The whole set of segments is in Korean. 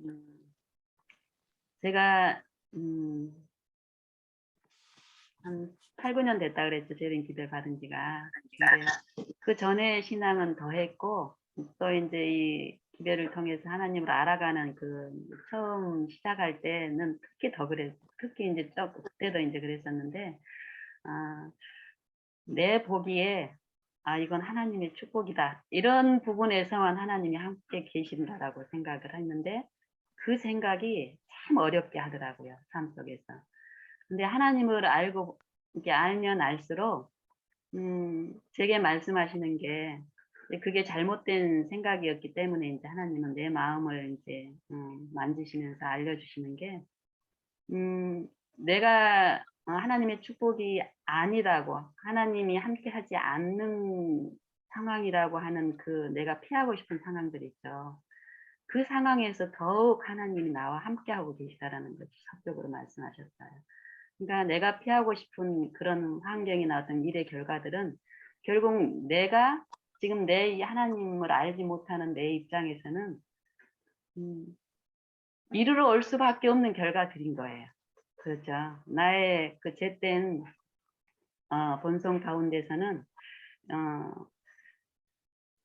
음, 제가 한 8, 9년 됐다 그랬죠. 재림 기도를 받은 지가. 근데 그 전에 신앙은 더 했고, 또 이제 이 기도를 통해서 하나님을 알아가는 그 처음 시작할 때는 특히 더 그랬, 특히 이제 그때도 이제 그랬었는데, 아, 내 보기에 이건 하나님의 축복이다. 이런 부분에서만 하나님이 함께 계신다라고 생각을 했는데, 그 생각이 참 어렵게 하더라고요. 삶 속에서. 근데 하나님을 알고 이렇게 알면 알수록 제게 말씀하시는 게 그게 잘못된 생각이었기 때문에 이제 하나님은 내 마음을 이제 만지시면서 알려주시는 게 내가 하나님의 축복이 아니라고 하나님이 함께하지 않는 상황이라고 하는 그 내가 피하고 싶은 상황들 있죠. 그 상황에서 더욱 하나님이 나와 함께하고 계시다라는 것을 적극적으로 말씀하셨어요. 그러니까 내가 피하고 싶은 그런 환경이나 어떤 일의 결과들은 결국 내가 지금 내 하나님을 알지 못하는 내 입장에서는 음, 이르러 올 수밖에 없는 결과들인 거예요. 그렇죠. 나의 그 잿된 본성 가운데서는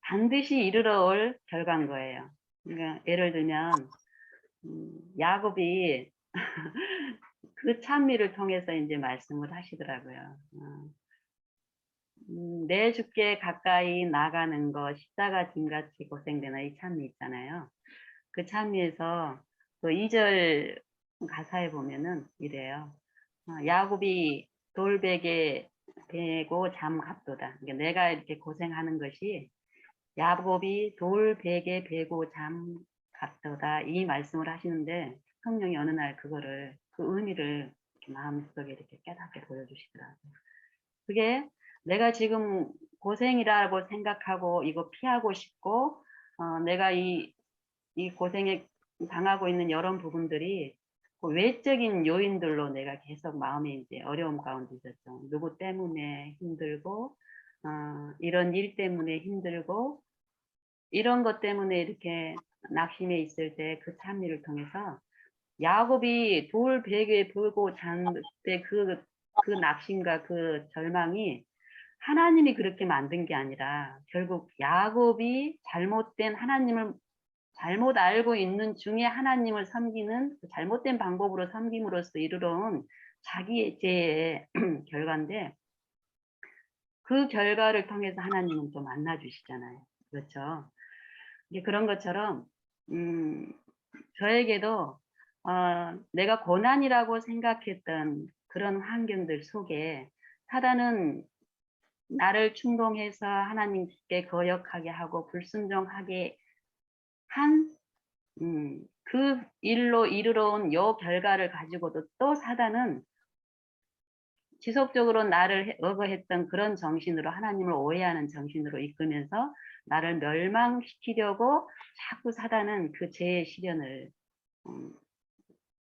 반드시 이르러 올 결과인 거예요. 그러니까 예를 들면 야곱이 그 찬미를 통해서 이제 말씀을 하시더라고요. 내 주께 가까이 나가는 것 십자가 짐같이 고생되는 이 찬미 있잖아요. 그 찬미에서 그 2절 가사에 보면은 이래요. 야곱이 돌베개 베고 잠갑도다. 그러니까 내가 이렇게 고생하는 것이 야곱이 돌베개 베고 잠갑도다. 이 말씀을 하시는데 성령이 어느 날 그거를 그 의미를 이렇게 마음속에 이렇게 깨닫게 보여주시더라고요. 그게 내가 지금 고생이라고 생각하고 이거 피하고 싶고 내가 이 고생에 당하고 있는 여러 부분들이 그 외적인 요인들로 내가 계속 마음에 이제 어려움 가운데 있었죠. 누구 때문에 힘들고 이런 일 때문에 힘들고 이런 것 때문에 이렇게 낙심해 있을 때 그 찬미를 통해서 야곱이 돌 베개에 불고 잔 때 그 낙심과 그 절망이 하나님이 그렇게 만든 게 아니라 결국 야곱이 잘못된 하나님을 잘못 알고 있는 중에 하나님을 섬기는 그 잘못된 방법으로 섬김으로써 이르러온 자기의 죄의 결과인데 그 결과를 통해서 하나님은 또 만나 주시잖아요. 그렇죠. 이제 그런 것처럼 음, 저에게도 내가 고난이라고 생각했던 그런 환경들 속에 사단은 나를 충동해서 하나님께 거역하게 하고 불순종하게 한 그 일로 이르러 온 요 결과를 가지고도 또 사단은 지속적으로 나를 억어했던 그런 정신으로 하나님을 오해하는 정신으로 이끌면서 나를 멸망시키려고 자꾸 사단은 그 죄의 시련을 음,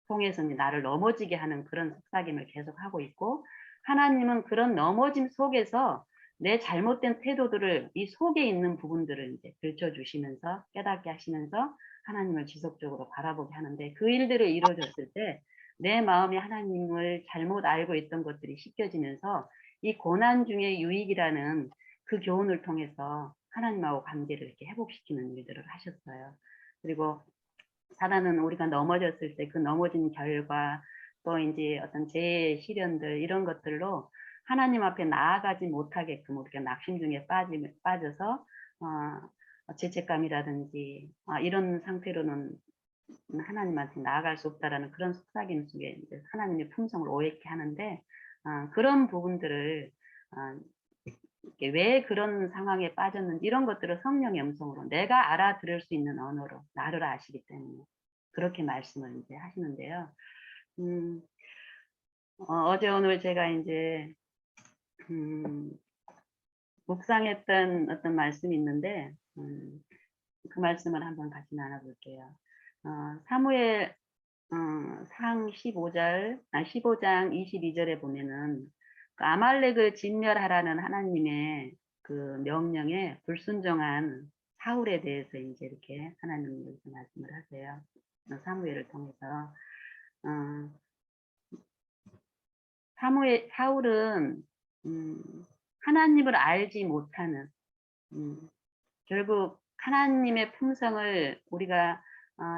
통해서 나를 넘어지게 하는 그런 속삭임을 계속하고 있고 하나님은 그런 넘어짐 속에서 내 잘못된 태도들을 이 속에 있는 부분들을 이제 들춰주시면서 깨닫게 하시면서 하나님을 지속적으로 바라보게 하는데 그 일들을 이루어졌을 때 내 마음이 하나님을 잘못 알고 있던 것들이 씻겨지면서 이 고난 중에 유익이라는 그 교훈을 통해서 하나님하고 관계를 이렇게 회복시키는 일들을 하셨어요. 그리고 사단은 우리가 넘어졌을 때 그 넘어진 결과 또 이제 어떤 제 시련들 이런 것들로 하나님 앞에 나아가지 못하게끔 우리가 낙심 중에 빠져서 죄책감이라든지 이런 상태로는 하나님한테 나아갈 수 없다라는 그런 속삭임 속에 이제 하나님의 품성을 오해케 하는데 그런 부분들을 왜 그런 상황에 빠졌는지 이런 것들을 성령의 음성으로 내가 알아들을 수 있는 언어로 나를 아시기 때문에 그렇게 말씀을 이제 하시는데요. 음, 어제 오늘 제가 이제 묵상했던 어떤 말씀이 있는데 그 말씀을 한번 같이 나눠볼게요. 사무엘 상 15장 22절에 보면은 그 아말렉을 진멸하라는 하나님의 그 명령에 불순종한 사울에 대해서 이제 이렇게 하나님께서 말씀을 하세요. 사무엘을 통해서. 어, 사울은 하나님을 알지 못하는, 결국 하나님의 품성을 우리가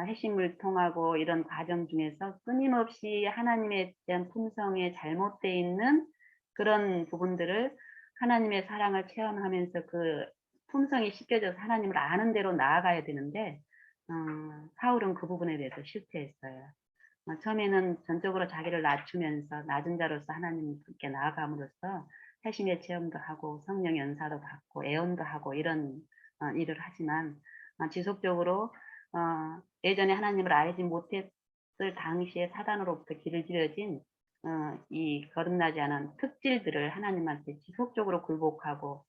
해심을 통하고 이런 과정 중에서 끊임없이 하나님에 대한 품성에 잘못되어 있는 그런 부분들을 하나님의 사랑을 체험하면서 그 품성이 씻겨져서 하나님을 아는 대로 나아가야 되는데 사울은 그 부분에 대해서 실패했어요. 처음에는 전적으로 자기를 낮추면서 낮은 자로서 하나님께 나아감으로써 회심의 체험도 하고 성령 연사도 받고 애원도 하고 이런 일을 하지만 지속적으로 예전에 하나님을 알지 못했을 당시에 사단으로부터 길들여진 이 거듭나지 않은 특질들을 하나님한테 지속적으로 굴복하고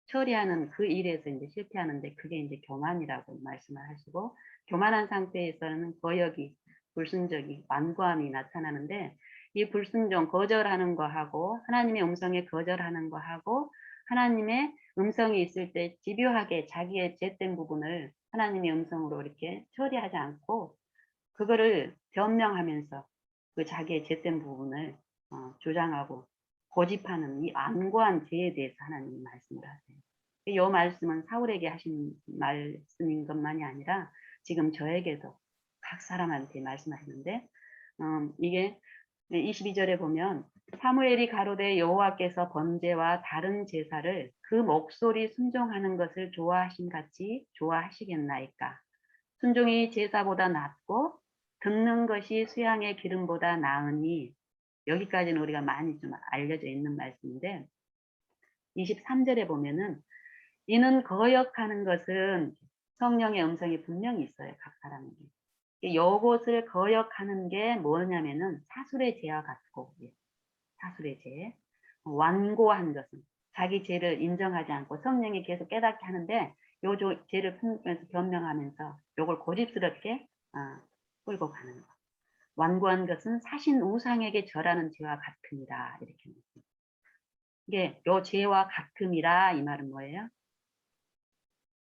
처리하는 그 일에서 이제 실패하는데, 그게 이제 교만이라고 말씀을 하시고, 교만한 상태에서는 거역이, 불순적이, 완고함이 나타나는데, 이 불순종, 거절하는 거하고 하나님의 음성에 거절하는 거하고 하나님의 음성이 있을 때 집요하게 자기의 죄된 부분을 하나님의 음성으로 이렇게 처리하지 않고 그거를 변명하면서 그 자기의 죄된 부분을 주장하고 고집하는 이 완고한 죄에 대해서 하나님이 말씀을 하세요. 이 말씀은 사울에게 하신 말씀인 것만이 아니라 지금 저에게도 각 사람한테 말씀하시는데, 이게 22절에 보면 사무엘이 가로되 여호와께서 번제와 다른 제사를 그 목소리 순종하는 것을 좋아하신 같이 좋아하시겠나이까. 순종이 제사보다 낫고 듣는 것이 수양의 기름보다 나으니, 여기까지는 우리가 많이 좀 알려져 있는 말씀인데 23절에 보면은 이는 거역하는 것은 성령의 음성이 분명히 있어요. 각 사람에게. 요것을 거역하는 게 뭐냐면은 사술의 죄와 같고, 사술의 죄, 완고한 것은 자기 죄를 인정하지 않고 성령이 계속 깨닫게 하는데 요 죄를 품으면서 변명하면서 요걸 고집스럽게 끌고 가는 것. 완고한 것은 사신 우상에게 절하는 죄와 같음이라, 이렇게. 이게 요 죄와 같음이라 이 말은 뭐예요?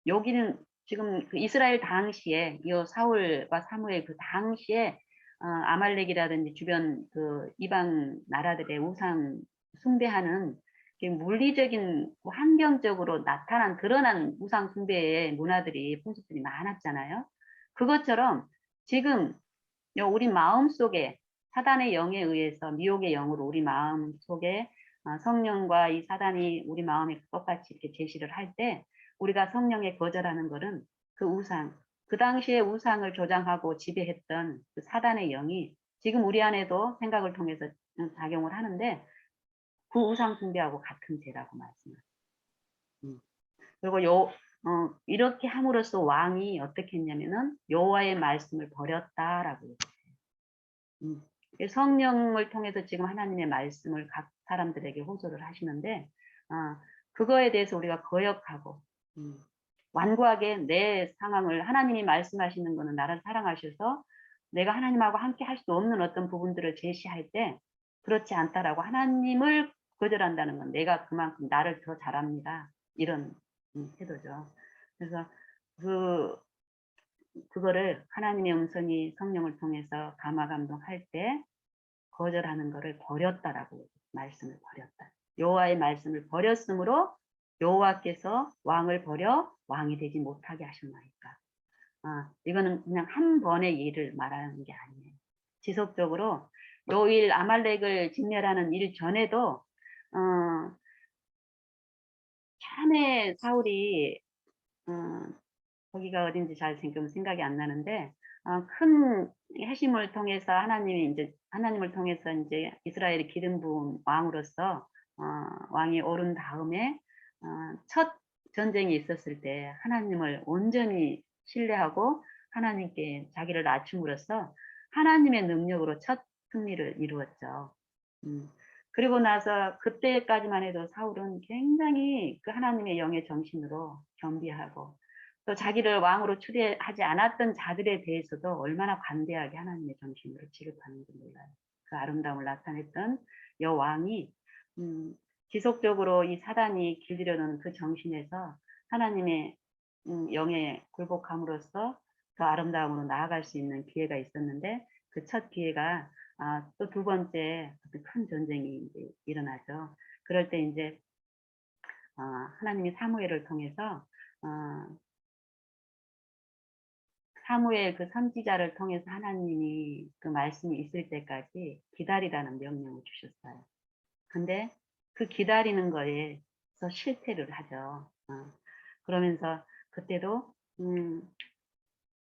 여기는 지금 그 이스라엘 당시에 이 사울과 사무엘 그 당시에 아말렉이라든지 주변 그 이방 나라들의 우상 숭배하는 물리적인 환경적으로 나타난 드러난 우상 숭배의 문화들이 풍습들이 많았잖아요. 그것처럼 지금 우리 마음 속에 사단의 영에 의해서 미혹의 영으로 우리 마음 속에 성령과 이 사단이 우리 마음에 똑같이 이렇게 제시를 할 때 우리가 성령에 거절하는 것은 그 우상, 그 당시에 우상을 조장하고 지배했던 그 사단의 영이 지금 우리 안에도 생각을 통해서 작용을 하는데 그 우상 숭배하고 같은 죄라고 말씀합니다. 그리고 이렇게 함으로써 왕이 어떻게 했냐면은 여호와의 말씀을 버렸다라고 얘기해요. 성령을 통해서 지금 하나님의 말씀을 각 사람들에게 호소를 하시는데 그거에 대해서 우리가 거역하고 완고하게 내 상황을, 하나님이 말씀하시는 거는 나를 사랑하셔서 내가 하나님하고 함께 할 수 없는 어떤 부분들을 제시할 때 그렇지 않다라고 하나님을 거절한다는 건 내가 그만큼 나를 더 잘합니다, 이런 태도죠. 그래서 그거를 하나님의 음성이 성령을 통해서 감화 감동할 때 거절하는 것을 버렸다라고 말씀을 버렸다. 여호와의 말씀을 버렸으므로 여호와께서 왕을 버려 왕이 되지 못하게 하셨나이까. 이거는 그냥 한 번의 일을 말하는 게 아니에요. 지속적으로 요일 아말렉을 진멸하는 일 전에도 처음에 사울이 거기가 어딘지 잘 지금 생각이 안 나는데 큰 해심을 통해서 하나님을 통해서 이제 이스라엘이 기름 부은 왕으로서 왕이 오른 다음에 첫 전쟁이 있었을 때 하나님을 온전히 신뢰하고 하나님께 자기를 낮춤으로써 하나님의 능력으로 첫 승리를 이루었죠. 그리고 나서 그때까지만 해도 사울은 굉장히 그 하나님의 영의 정신으로 겸비하고 또 자기를 왕으로 추대하지 않았던 자들에 대해서도 얼마나 관대하게 하나님의 정신으로 취급하는지 몰라요. 그 아름다움을 나타냈던 여왕이 지속적으로 이 사단이 길들여놓은 그 정신에서 하나님의 영에 굴복함으로써 더 아름다움으로 나아갈 수 있는 기회가 있었는데 그 첫 기회가 또 두 번째 어떤 큰 전쟁이 이제 일어나죠. 그럴 때 이제 하나님이 사무엘을 통해서 사무엘 그 선지자를 통해서 하나님이 그 말씀이 있을 때까지 기다리라는 명령을 주셨어요. 근데 그 기다리는 거에서 실패를 하죠. 그러면서 그때도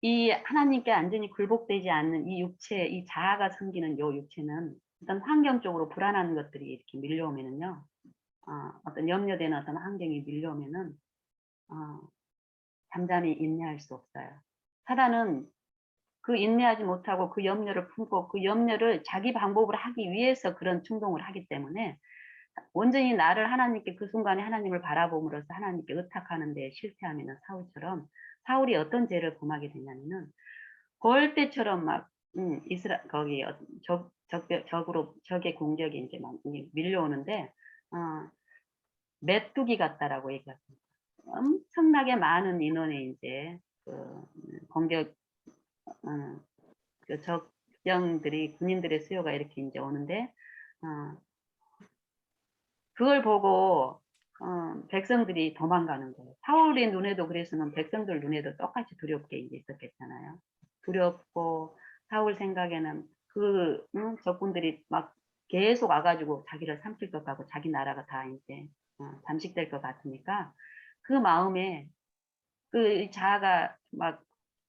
이 하나님께 완전히 굴복되지 않는 이 육체, 이 자아가 섬기는 요 육체는 어떤 환경적으로 불안한 것들이 이렇게 밀려오면은요, 어떤 염려되는 어떤 환경이 밀려오면은, 잠잠히 인내할 수 없어요. 사단은 그 인내하지 못하고 그 염려를 품고 그 염려를 자기 방법으로 하기 위해서 그런 충동을 하기 때문에 온전히 나를 하나님께 그 순간에 하나님을 바라봄으로써 하나님께 의탁하는 데 실패하면은 사울처럼 사울이 어떤 죄를 범하게 되냐면은 벌떼처럼 막 거기 적의 공격이 이제 막 밀려오는데 메뚜기 같다라고 얘기했습니다. 엄청나게 많은 인원의 이제 그 공격 그 적병들이 군인들의 수요가 이렇게 이제 오는데 그걸 보고 백성들이 도망가는 거예요. 사울의 눈에도 그래서는 백성들 눈에도 똑같이 두렵게 이제 있었겠잖아요. 두렵고 사울 생각에는 그 적군들이 막 계속 와가지고 자기를 삼킬 것 같고 자기 나라가 다 이제 잠식될 것 같으니까 그 마음에 그 자아가 막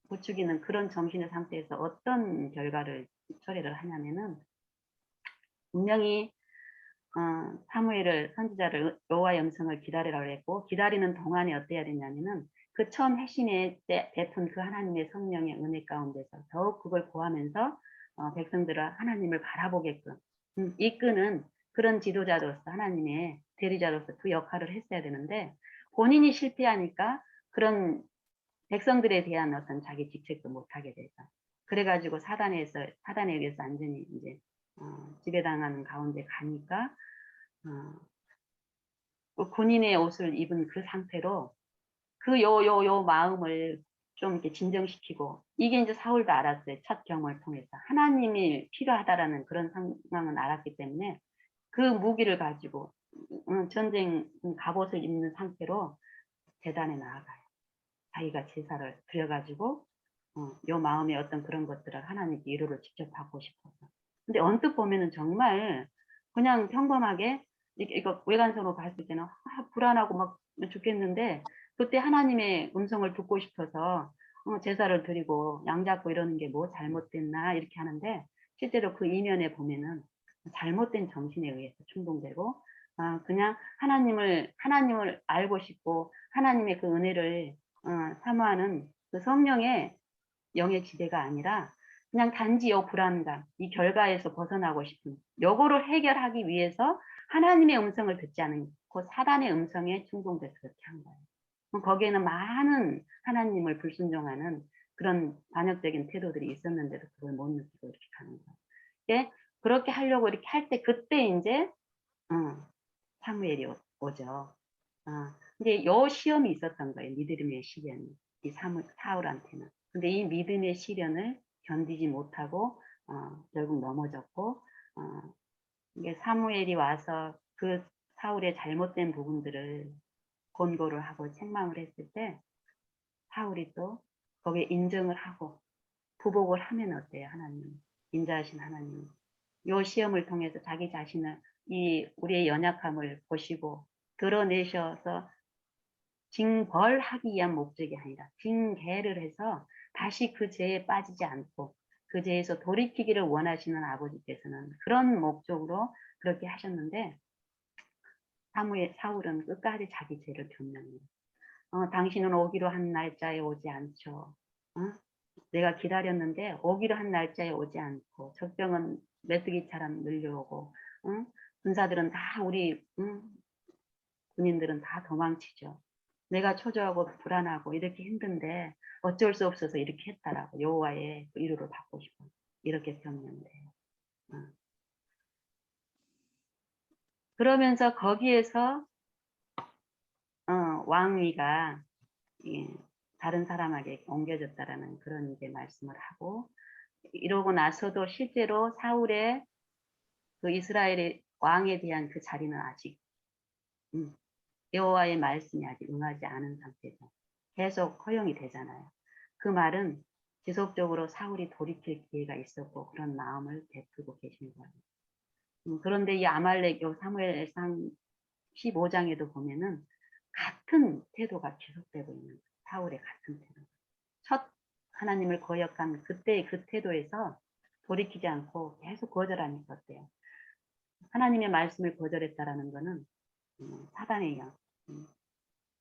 부추기는 그런 정신의 상태에서 어떤 결과를 처리를 하냐면은 분명히 사무엘을 선지자를 여호와의 음성을 기다리라고 했고 기다리는 동안에 어때야 되냐면은 그 처음 핵심에 베푼 그 하나님의 성령의 은혜 가운데서 더욱 그걸 구하면서 백성들을 하나님을 바라보게끔 이끄는 그런 지도자로서 하나님의 대리자로서 그 역할을 했어야 되는데 본인이 실패하니까 그런 백성들에 대한 어떤 자기 직책도 못하게 되죠. 그래가지고 사단에 의해서 완전히 이제 지배당하는 가운데 가니까 군인의 옷을 입은 그 상태로 그 요 마음을 좀 이렇게 진정시키고 이게 이제 사울도 알았어요. 첫 경험을 통해서 하나님이 필요하다라는 그런 상황은 알았기 때문에 그 무기를 가지고 전쟁 갑옷을 입는 상태로 제단에 나아가요. 자기가 제사를 드려가지고 요 마음의 어떤 그런 것들을 하나님께 위로를 직접 받고 싶어서. 근데 언뜻 보면은 정말 그냥 평범하게 이거 외관상으로 봤을 때는 불안하고 막 죽겠는데 그때 하나님의 음성을 듣고 싶어서 제사를 드리고 양 잡고 이러는 게 뭐 잘못됐나 이렇게 하는데 실제로 그 이면에 보면은 잘못된 정신에 의해서 충동되고 그냥 하나님을 알고 싶고 하나님의 그 은혜를 사모하는 그 성령의 영의 지배가 아니라 그냥 단지 요 불안감, 이 결과에서 벗어나고 싶은 요거를 해결하기 위해서 하나님의 음성을 듣지 않고 사단의 음성에 충동돼서 그렇게 한 거예요. 거기에는 많은 하나님을 불순종하는 그런 반역적인 태도들이 있었는데도 그걸 못 느끼고 이렇게 가는 거예요. 예? 그렇게 하려고 이렇게 할 때 그때 이제 사무엘이 오죠. 근데 요 시험이 있었던 거예요. 믿음의 시련이. 이 사울한테는. 근데 이 믿음의 시련을 견디지 못하고, 결국 넘어졌고, 이게 사무엘이 와서 그 사울의 잘못된 부분들을 권고를 하고 책망을 했을 때, 사울이 또 거기에 인정을 하고, 부복을 하면 어때요, 하나님? 인자하신 하나님. 요 시험을 통해서 자기 자신을 이 우리의 연약함을 보시고 드러내셔서 징벌하기 위한 목적이 아니라 징계를 해서 다시 그 죄에 빠지지 않고 그 죄에서 돌이키기를 원하시는 아버지께서는 그런 목적으로 그렇게 하셨는데 사울은 끝까지 자기 죄를 변명해요. 당신은 오기로 한 날짜에 오지 않죠. 내가 기다렸는데 오기로 한 날짜에 오지 않고 적병은 메뚜기처럼 늘려오고 군사들은 다 우리 군인들은 다 도망치죠. 내가 초조하고 불안하고 이렇게 힘든데 어쩔 수 없어서 이렇게 했다라고 여호와의 위로를 받고 싶어 이렇게 변명돼요. 그러면서 거기에서 왕위가 예, 다른 사람에게 옮겨졌다라는 그런 이제 말씀을 하고, 이러고 나서도 실제로 사울의 그 이스라엘의 왕에 대한 그 자리는 아직 여호와의 말씀이 아직 응하지 않은 상태죠. 계속 허용이 되잖아요. 그 말은 지속적으로 사울이 돌이킬 기회가 있었고 그런 마음을 베풀고 계신 거예요. 그런데 이 아말렉 요 사무엘상 15장에도 보면은 같은 태도가 계속되고 있는 거예요. 사울의 같은 태도. 첫 하나님을 거역한 그때의 그 태도에서 돌이키지 않고 계속 거절하니까 어때요? 하나님의 말씀을 거절했다라는 것은 사단의 영,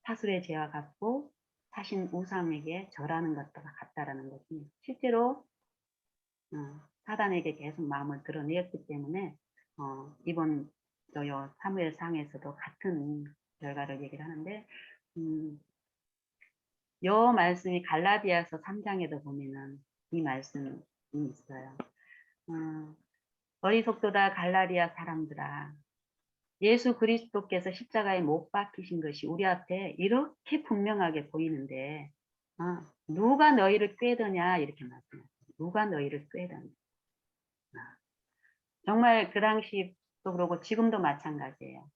사술의 죄와 같고 사신 우상에게 절하는 것과 같다라는 것이 실제로 사단에게 계속 마음을 드러냈기 때문에 이번 사무엘상에서도 같은 결과를 얘기를 하는데, 요 말씀이 갈라디아서 3장에도 보면은 이 말씀이 있어요. 어리석도다 갈라디아 사람들아, 예수 그리스도께서 십자가에 못 박히신 것이 우리 앞에 이렇게 분명하게 보이는데 누가 너희를 꾀더냐 이렇게 말씀하세요. 누가 너희를 꾀더냐. 정말 그 당시도 그러고 지금도 마찬가지예요.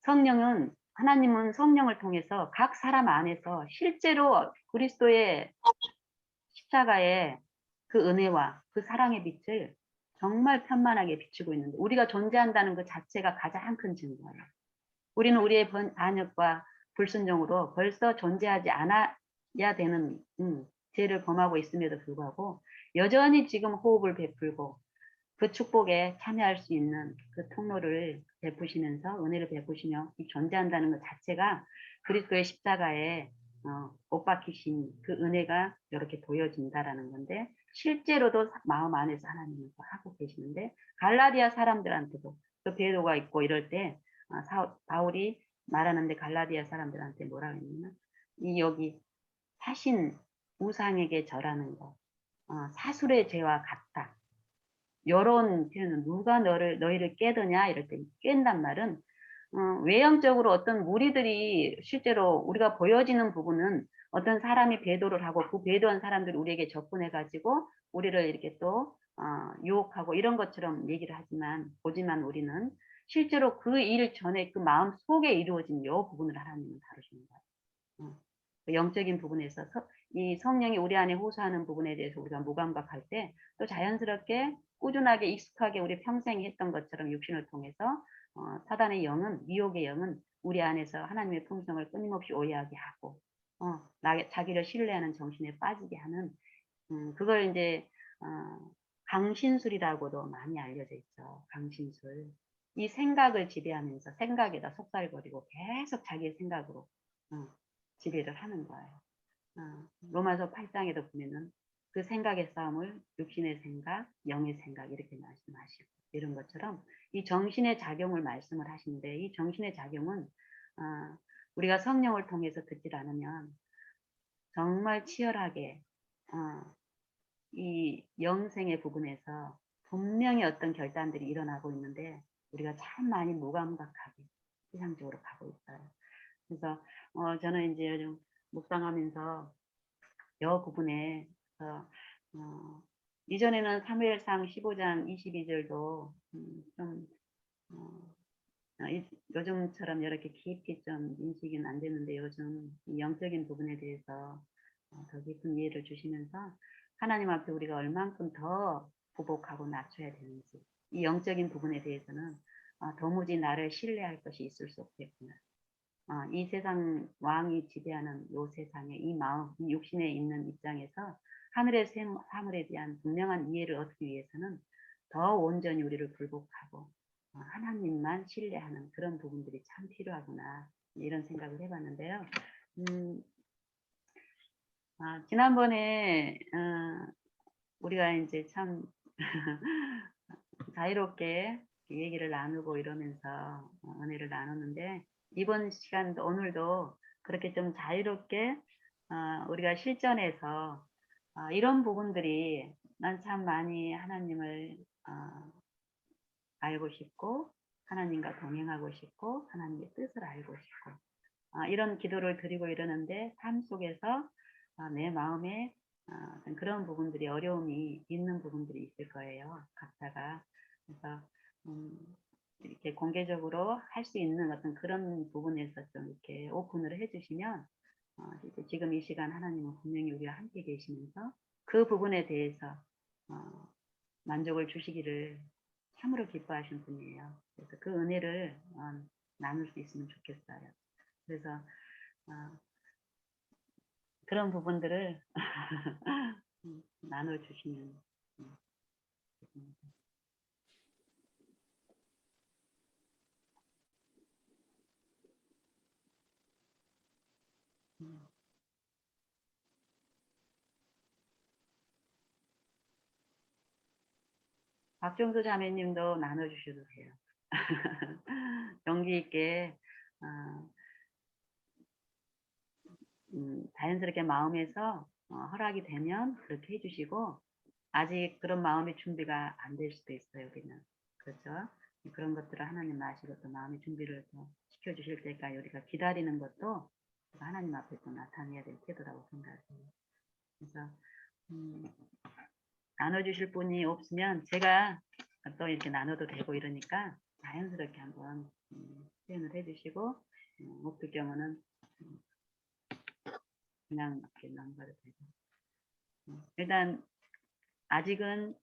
성령은, 하나님은 성령을 통해서 각 사람 안에서 실제로 그리스도의 십자가의 그 은혜와 그 사랑의 빛을 정말 편만하게 비추고 있는데, 우리가 존재한다는 것 자체가 가장 큰 증거예요. 우리는 우리의 반역과 불순종으로 벌써 존재하지 않아야 되는 죄를 범하고 있음에도 불구하고 여전히 지금 호흡을 베풀고 그 축복에 참여할 수 있는 그 통로를 베푸시면서 은혜를 베푸시며 존재한다는 것 자체가 그리스도의 십자가에 못 박히신 그 은혜가 이렇게 보여진다라는 건데, 실제로도 마음 안에서 하나님은 하고 계시는데, 갈라디아 사람들한테도 그 배도가 있고 이럴 때 바울이 말하는데 갈라디아 사람들한테 뭐라 했냐면, 이 여기 사신 우상에게 절하는 것, 사술의 죄와 같다. 요런 표현은 누가 너희를 깨드냐 이럴 때 깬단 말은 외형적으로 어떤 무리들이 실제로 우리가 보여지는 부분은 어떤 사람이 배도를 하고 그 배도한 사람들이 우리에게 접근해 가지고 우리를 이렇게 또 유혹하고 이런 것처럼 얘기를 보지만 우리는 실제로 그 일 전에 그 마음 속에 이루어진 요 부분을 하나님은 다루시는 거예요. 그 영적인 부분에서 이 성령이 우리 안에 호소하는 부분에 대해서 우리가 무감각할 때 또 자연스럽게 꾸준하게 익숙하게 우리 평생 했던 것처럼 육신을 통해서 사단의 영은, 미혹의 영은 우리 안에서 하나님의 품성을 끊임없이 오해하게 하고 자기를 신뢰하는 정신에 빠지게 하는 그걸 이제 강신술이라고도 많이 알려져 있죠. 강신술. 이 생각을 지배하면서 생각에다 속살거리고 계속 자기의 생각으로 지배를 하는 거예요. 로마서 8장에도 보면은 그 생각의 싸움을 육신의 생각, 영의 생각 이렇게 말씀하시고 이런 것처럼 이 정신의 작용을 말씀을 하시는데, 이 정신의 작용은 우리가 성령을 통해서 듣질 않으면 정말 치열하게 이 영생의 부분에서 분명히 어떤 결단들이 일어나고 있는데 우리가 참 많이 무감각하게 세상적으로 가고 있어요. 그래서 저는 이제 요즘 묵상하면서 여 부분에 이전에는 사무엘상 15장 22절도 좀 요즘처럼 이렇게 깊이 좀 인식은 안 되는데, 요즘 이 영적인 부분에 대해서 더 깊은 이해를 주시면서 하나님 앞에 우리가 얼만큼 더 보복하고 낮춰야 되는지, 이 영적인 부분에 대해서는 도무지 나를 신뢰할 것이 있을 수 없겠구나. 이 세상 왕이 지배하는 이 세상의 이 마음, 이 육신에 있는 입장에서 하늘의 사물에 대한 분명한 이해를 얻기 위해서는 더 온전히 우리를 굴복하고 하나님만 신뢰하는 그런 부분들이 참 필요하구나, 이런 생각을 해봤는데요. 지난번에 우리가 이제 참 자유롭게 얘기를 나누고 이러면서 은혜를 나누는데, 이번 시간도 오늘도 그렇게 좀 자유롭게 우리가 실전에서 이런 부분들이 난 참 많이 하나님을 알고 싶고 하나님과 동행하고 싶고 하나님의 뜻을 알고 싶고 이런 기도를 드리고 이러는데, 삶 속에서 내 마음에 어떤 그런 부분들이 어려움이 있는 부분들이 있을 거예요. 각자가. 그래서 이렇게 공개적으로 할 수 있는 어떤 그런 부분에서 좀 이렇게 오픈을 해주시면 이제 지금 이 시간 하나님은 분명히 우리와 함께 계시면서 그 부분에 대해서 만족을 주시기를 참으로 기뻐하신 분이에요. 그래서 그 은혜를 나눌 수 있으면 좋겠어요. 그래서 그런 부분들을 나눠주시면 좋겠습니다. 박종수 자매님도 나눠주셔도 돼요. 용기 있게 자연스럽게 마음에서 허락이 되면 그렇게 해주시고 아직 그런 마음의 준비가 안 될 수도 있어요. 우리는 그렇죠. 그런 것들을 하나님 아시고 또 마음의 준비를 또 시켜주실 때까지 우리가 기다리는 것도 하나님 앞에 또 나타내야 될 태도라고 생각해요. 그래서 나눠주실 분이 없으면 제가 또 이렇게 나눠도 되고 이러니까 자연스럽게 한번 표현을 해주시고 없을 경우는 그냥 이렇게 넘어가도 되고 일단 아직은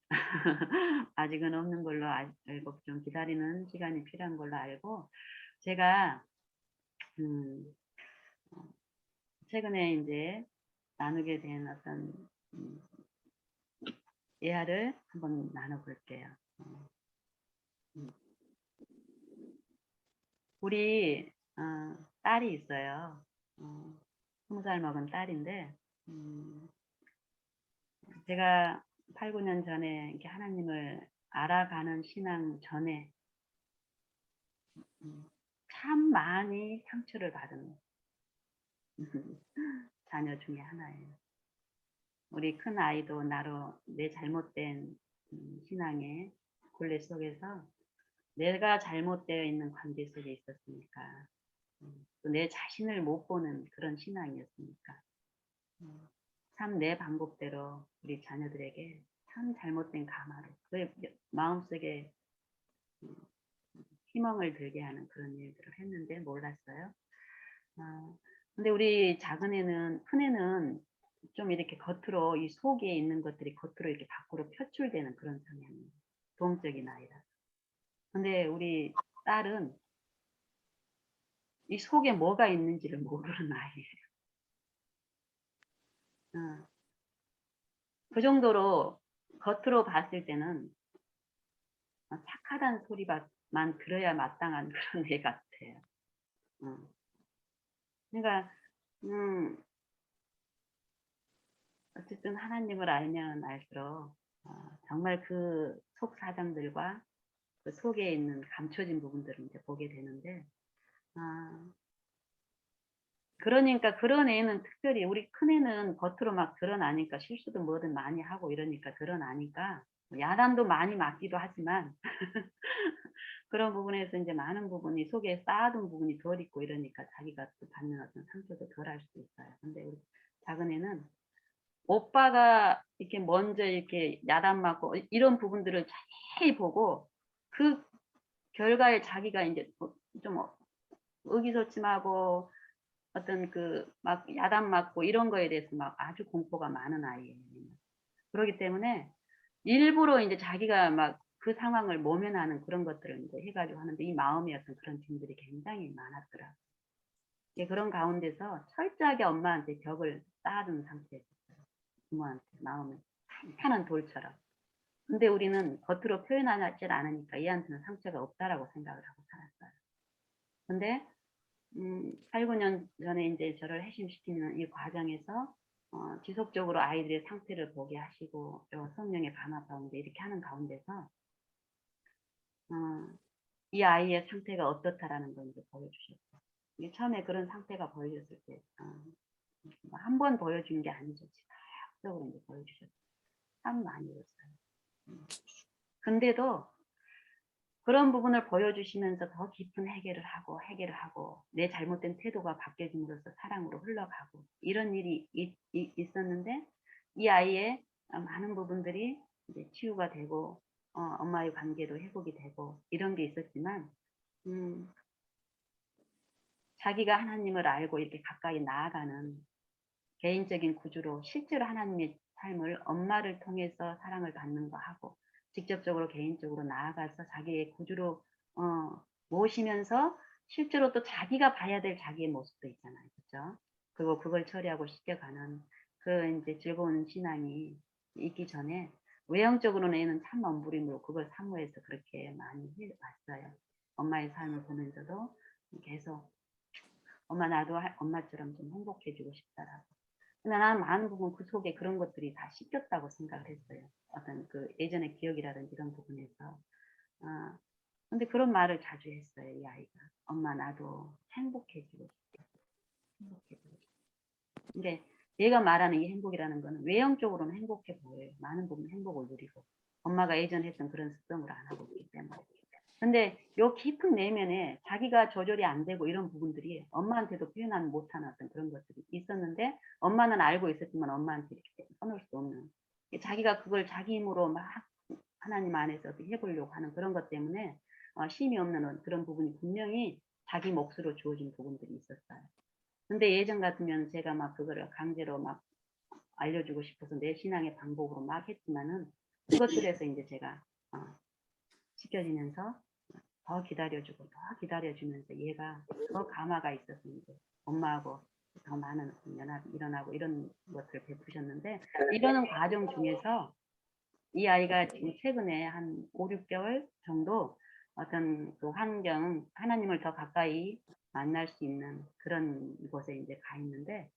아직은 없는 걸로 알고 좀 기다리는 시간이 필요한 걸로 알고 제가 최근에 이제 나누게 된 어떤 예화를 한번 나눠볼게요. 우리 딸이 있어요. 20살 먹은 딸인데 제가 8, 9년 전에 이렇게 하나님을 알아가는 신앙 전에 참 많이 상처를 받은 자녀 중에 하나예요. 우리 큰 아이도 나로 내 잘못된 신앙의 굴레 속에서 내가 잘못되어 있는 관계 속에 있었으니까 또 내 자신을 못 보는 그런 신앙이었으니까 참 내 방법대로 우리 자녀들에게 참 잘못된 가마로 그 마음속에 희망을 들게 하는 그런 일들을 했는데 몰랐어요. 근데 우리 작은 애는 큰 애는 좀 이렇게 겉으로 이 속에 있는 것들이 겉으로 이렇게 밖으로 표출되는 그런 성향이에요. 동적인 아이라. 근데 우리 딸은 이 속에 뭐가 있는지를 모르는 아이예요. 그 정도로 겉으로 봤을 때는 착하다는 소리만 들어야 마땅한 그런 애 같아요. 그러니까 어쨌든 하나님을 알면 알수록 정말 그 속 사정들과 그 속에 있는 감춰진 부분들을 이제 보게 되는데 그러니까 그런 애는 특별히 우리 큰 애는 겉으로 막 드러나니까 실수도 뭐든 많이 하고 이러니까 드러나니까 야단도 많이 맞기도 하지만 그런 부분에서 이제 많은 부분이 속에 쌓아둔 부분이 덜 있고 이러니까 자기가 또 받는 어떤 상처도 덜 할 수도 있어요. 근데 우리 작은 애는 오빠가 이렇게 먼저 이렇게 야단 맞고 이런 부분들을 자세히 보고 그 결과에 자기가 이제 좀 의기소침하고 어떤 그 막 야단 맞고 이런 거에 대해서 막 아주 공포가 많은 아이예요. 그렇기 때문에 일부러 이제 자기가 막 그 상황을 모면하는 그런 것들을 이제 해가지고 하는데 이 마음의 어떤 그런 짐들이 굉장히 많았더라. 그런 가운데서 철저하게 엄마한테 벽을 쌓아둔 상태였어요. 부모한테 마음을 탄탄한 돌처럼. 근데 우리는 겉으로 표현하지 않으니까 얘한테는 상처가 없다라고 생각을 하고 살았어요. 근데 8, 9년 전에 이제 저를 해심시키는 이 과정에서 지속적으로 아이들의 상태를 보게 하시고 또 성령의 감화 가운데 이렇게 하는 가운데서 이 아이의 상태가 어떻다라는 걸 이제 보여주셨어요. 이게 처음에 그런 상태가 보여졌을 때 한 번 보여준 게 아니죠. 지속적으로 이제 보여주셨어요. 참 많이 울었어요. 근데도 그런 부분을 보여주시면서 더 깊은 해결을 하고 내 잘못된 태도가 바뀌어짐으로써 사랑으로 흘러가고 이런 일이 있었는데 이 아이의 많은 부분들이 이제 치유가 되고 엄마의 관계도 회복이 되고 이런 게 있었지만 자기가 하나님을 알고 이렇게 가까이 나아가는 개인적인 구주로 실제로 하나님의 삶을 엄마를 통해서 사랑을 받는 거 하고 직접적으로 개인적으로 나아가서 자기의 구주로 모시면서 실제로 또 자기가 봐야 될 자기의 모습도 있잖아요. 그죠? 그리고 그걸 처리하고 시켜가는 그 이제 즐거운 신앙이 있기 전에 외형적으로는 얘는 참 몸부림으로 그걸 사모해서 그렇게 많이 해왔어요. 엄마의 삶을 보면서도 계속 엄마 나도 엄마처럼 좀 행복해지고 싶다라고. 근데 나는 많은 부분 그 속에 그런 것들이 다 씻겼다고 생각을 했어요. 어떤 그 예전의 기억이라든지 이런 부분에서. 근데 그런 말을 자주 했어요, 이 아이가. 엄마 나도 행복해지고 싶다. 행복해지고 싶다. 근데 얘가 말하는 이 행복이라는 거는 외형적으로는 행복해 보여요. 많은 부분 행복을 누리고. 엄마가 예전에 했던 그런 습성을 안 하고 있기 때문에. 근데 요 깊은 내면에 자기가 조절이 안 되고 이런 부분들이 엄마한테도 표현하지 못하는 어떤 그런 것들이 있었는데 엄마는 알고 있었지만 엄마한테 이렇게 써놓을 수 없는 자기가 그걸 자기 힘으로 막 하나님 안에서 해보려고 하는 그런 것 때문에 힘이 없는 그런 부분이 분명히 자기 몫으로 주어진 부분들이 있었어요. 근데 예전 같으면 제가 막 그거를 강제로 막 알려주고 싶어서 내 신앙의 방법으로 막 했지만은 그것들에서 이제 제가 지켜지면서 더 기다려주고 더 기다려주면서 얘가 더 감화가 있어서 이제 엄마하고 더 많은 연합이 일어나고 이런 것들을 베푸셨는데 이러는 과정 중에서 이 아이가 지금 최근에 한 5, 6개월 정도 어떤 그 환경, 하나님을 더 가까이 만날 수 있는 그런 곳에 이제 가 있는데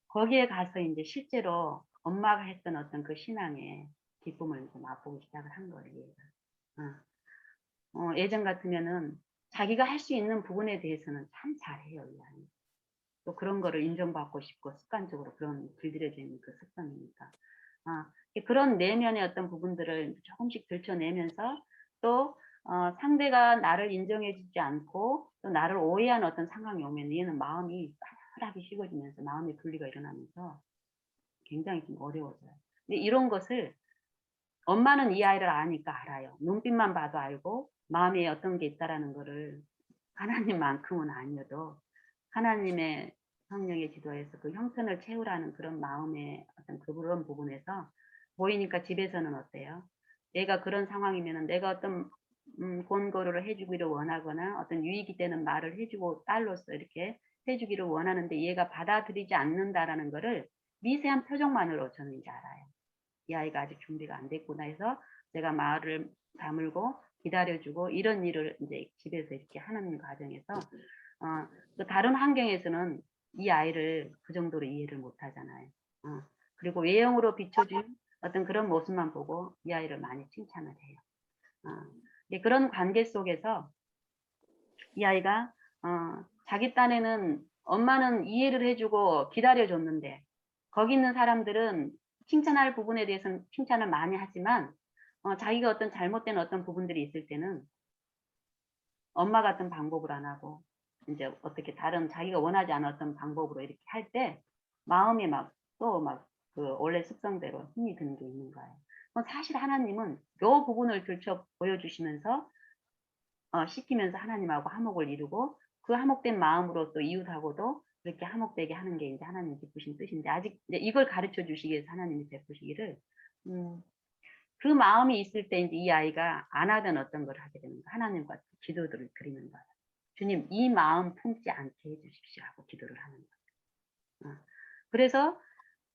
거기에 가서 이제 실제로 엄마가 했던 어떤 그 신앙의 기쁨을 좀 맛보기 시작을 한 거예요. 얘가. 예전 같으면은 자기가 할 수 있는 부분에 대해서는 참 잘해요, 이 아이. 또 그런 거를 인정받고 싶고 습관적으로 그런 길들여져 있는 그 습성이니까. 그런 내면의 어떤 부분들을 조금씩 들춰내면서 또 상대가 나를 인정해 주지 않고 또 나를 오해하는 어떤 상황이 오면 얘는 마음이 싸늘하게 식어지면서 마음의 분리가 일어나면서 굉장히 좀 어려워져요. 근데 이런 것을 엄마는 이 아이를 아니까 알아요. 눈빛만 봐도 알고 마음에 어떤 게 있다라는 거를 하나님만큼은 아니어도 하나님의 성령의 지도에서 그 형편을 채우라는 그런 마음의 어떤 그런 부분에서 보이니까 집에서는 어때요? 얘가 그런 상황이면은 내가 어떤 권고를 해주기를 원하거나 어떤 유익이 되는 말을 해주고 딸로서 이렇게 해주기를 원하는데 얘가 받아들이지 않는다라는 거를 미세한 표정만으로 저는 이제 알아요. 이 아이가 아직 준비가 안 됐구나 해서 제가 말을 다물고 기다려주고 이런 일을 이제 집에서 이렇게 하는 과정에서 또 다른 환경에서는 이 아이를 그 정도로 이해를 못 하잖아요. 그리고 외형으로 비춰준 어떤 그런 모습만 보고 이 아이를 많이 칭찬을 해요. 그런 관계 속에서 이 아이가 자기 딴에는 엄마는 이해를 해주고 기다려줬는데 거기 있는 사람들은 칭찬할 부분에 대해서는 칭찬을 많이 하지만 자기가 어떤 잘못된 어떤 부분들이 있을 때는 엄마 같은 방법을 안 하고 이제 어떻게 다른 자기가 원하지 않았던 방법으로 이렇게 할 때 마음이 막 또 막 그 원래 습성대로 힘이 드는 게 있는 거예요. 사실 하나님은 요 부분을 들춰 보여주시면서 시키면서 하나님하고 화목을 이루고 그 화목된 마음으로 또 이웃하고도 그렇게 화목되게 하는 게 이제 하나님 기쁘신 뜻인데 아직 이제 이걸 가르쳐 주시기 위해서 하나님이 베푸시기를 그 마음이 있을 때 이제 이 아이가 안 하던 어떤 걸 하게 되는 거예요. 하나님과 기도들을 드리는 거예요. 주님 이 마음 품지 않게 해주십시오 하고 기도를 하는 거예요. 그래서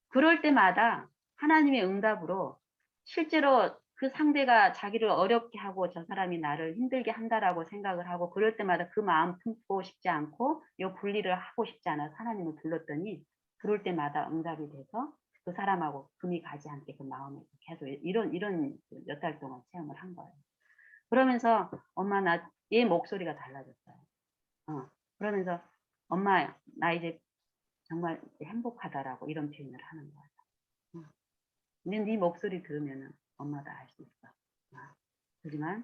그럴 때마다 하나님의 응답으로 실제로 그 상대가 자기를 어렵게 하고 저 사람이 나를 힘들게 한다라고 생각을 하고 그럴 때마다 그 마음 품고 싶지 않고 요 분리를 하고 싶지 않아서 하나님을 불렀더니 그럴 때마다 응답이 돼서 그 사람하고 금이 가지 않게 그 마음에 계속 이런 몇 달 동안 체험을 한 거예요. 그러면서 엄마 얘 목소리가 달라졌어요. 그러면서 엄마 나 이제 정말 행복하다라고 이런 표현을 하는 거예요. 근데 네 목소리 들으면은 엄마도 알 수 있어. 하지만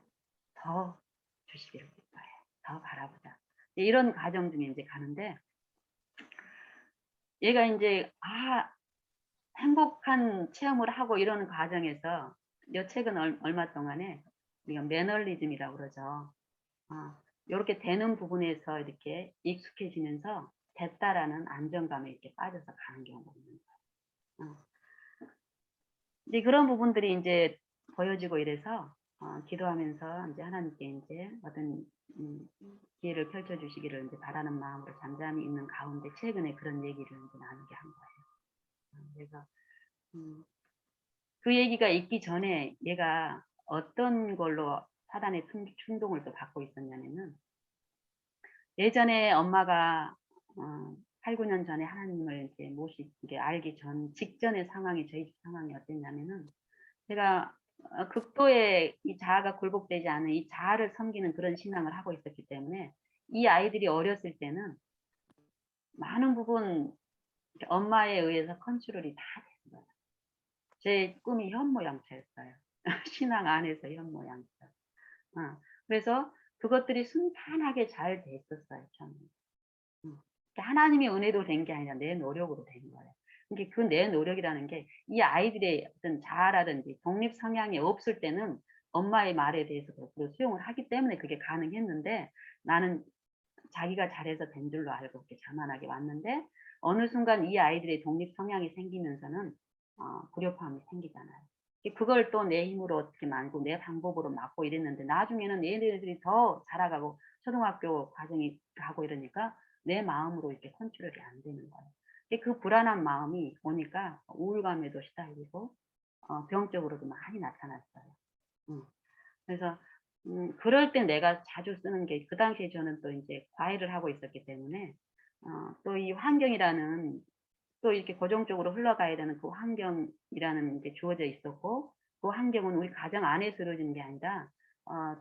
더 주시기를 기뻐해. 더 바라보자. 이런 과정 중에 이제 가는데 얘가 이제 행복한 체험을 하고 이러는 과정에서 요 최근 얼마 동안에 우리가 매너리즘이라고 그러죠. 요렇게 되는 부분에서 이렇게 익숙해지면서 됐다라는 안정감에 이렇게 빠져서 가는 경우가 있는 거예요. 이제 그런 부분들이 인제 보여지고 이래서 기도하면서 인제 하나님께 인제 어떤 기회를 펼쳐 주시기를 인제 바라는 마음으로 잠잠히 있는 가운데 최근에 그런 얘기를 인제 나누게 한 거예요. 그래서 그 얘기가 있기 전에 얘가 어떤 걸로 사단의 충동을 또 받고 있었냐면은 예전에 엄마가 8-9년 전에 하나님을 이제 모시게 알기 직전의 상황이 저희 집 상황이 어땠냐면은 제가 극도의 이 자아가 굴복되지 않은 이 자아를 섬기는 그런 신앙을 하고 있었기 때문에 이 아이들이 어렸을 때는 많은 부분 엄마에 의해서 컨트롤이 다 됐어요. 제 꿈이 현모양처였어요. 신앙 안에서 현모양처. 그래서 그것들이 순탄하게 잘 됐었어요, 저는. 하나님의 은혜로 된 게 아니라 내 노력으로 된 거예요. 그러니까 그 내 노력이라는 게 이 아이들의 어떤 자아라든지 독립 성향이 없을 때는 엄마의 말에 대해서 그걸 수용을 하기 때문에 그게 가능했는데 나는 자기가 잘해서 된 줄로 알고 이렇게 자만하게 왔는데 어느 순간 이 아이들의 독립 성향이 생기면서는 불협화음이 생기잖아요. 그걸 또 내 힘으로 어떻게 막고 내 방법으로 막고 이랬는데 나중에는 얘네들이 더 자라가고 초등학교 과정이 가고 이러니까 내 마음으로 이렇게 컨트롤이 안 되는 거예요. 그 불안한 마음이 오니까 우울감에도 시달리고 병적으로도 많이 나타났어요. 음. 그래서 그럴 때 내가 자주 쓰는 게 그 당시에 저는 또 인제 과외를 하고 있었기 때문에 또 이 환경이라는 또 이렇게 고정적으로 흘러가야 되는 그 환경이라는 게 주어져 있었고 그 환경은 우리 가정 안에서 이루어지는 게 아니라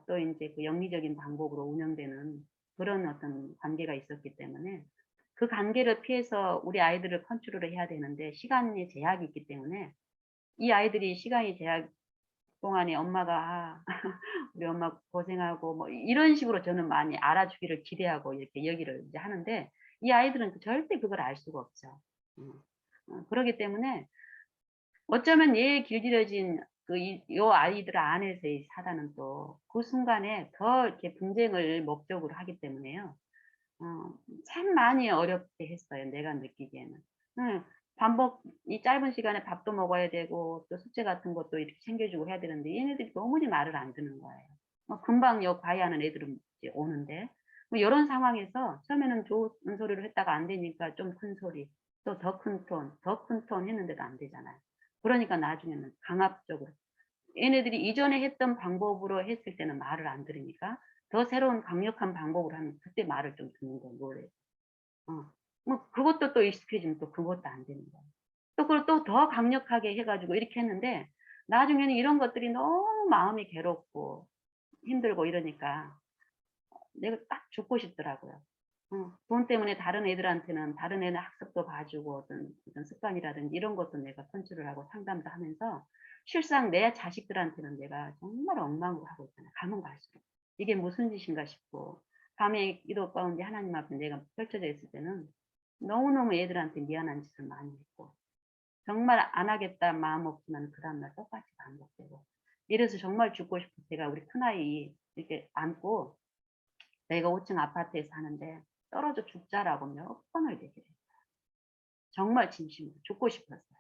또 인제 그 영리적인 방법으로 운영되는 그런 어떤 관계가 있었기 때문에 그 관계를 피해서 우리 아이들을 컨트롤을 해야 되는데 시간의 제약이 있기 때문에 이 아이들이 시간이 제약 동안에 엄마가 우리 엄마 고생하고 뭐 이런 식으로 저는 많이 알아주기를 기대하고 이렇게 얘기를 이제 하는데 이 아이들은 절대 그걸 알 수가 없죠. 음. 그러기 때문에 어쩌면 얘의 길들여진 요 아이들 안에서의 사단은 또 그 순간에 더 이렇게 분쟁을 목적으로 하기 때문에요. 어 참 많이 어렵게 했어요, 내가 느끼기에는. 응. 이 짧은 시간에 밥도 먹어야 되고 또 숙제 같은 것도 이렇게 챙겨 주고 해야 되는데 얘네들이 너무나 말을 안 듣는 거예요. 금방 과외하는 애들은 이제 오는데 요런 상황에서 처음에는 좋은 소리로 했다가 안 되니까 좀 큰 소리, 또 더 큰 톤, 더 큰 톤 했는데도 안 되잖아요. 그러니까 나중에는 강압적으로 얘네들이 이전에 했던 방법으로 했을 때는 말을 안 들으니까 더 새로운 강력한 방법으로 하면 그때 말을 좀 듣는 거예요, 노래에서. 어. 뭐 그것도 또 익숙해지면 또 그것도 안 되는 거예요. 또 그걸 또 더 강력하게 해 가지고 이렇게 했는데 나중에는 이런 것들이 너무 마음이 괴롭고 힘들고 이러니까 내가 딱 죽고 싶더라고요. 돈 때문에 다른 애들한테는 다른 애는 학습도 봐 주고 어떤 습관이라든지 이런 것도 내가 컨트롤하고 상담도 하면서 실상 내 자식들한테는 내가 정말 엉망으로 하고 있잖아요, 가면 갈수록. 이게 무슨 짓인가 싶고 밤에 기도 가운데 하나님 앞에 내가 펼쳐져 있을 때는 너무너무 애들한테 미안한 짓을 많이 했고 정말 안 하겠다 마음 먹지만 그다음 날 똑같이 반복되고 이래서 정말 죽고 싶어서 제가 우리 큰아이 이렇게 안고 내가 5층 아파트에 사는데 "떨어져 죽자."라고 몇 번을 얘기를 했어요. 정말 진심으로 죽고 싶었어요.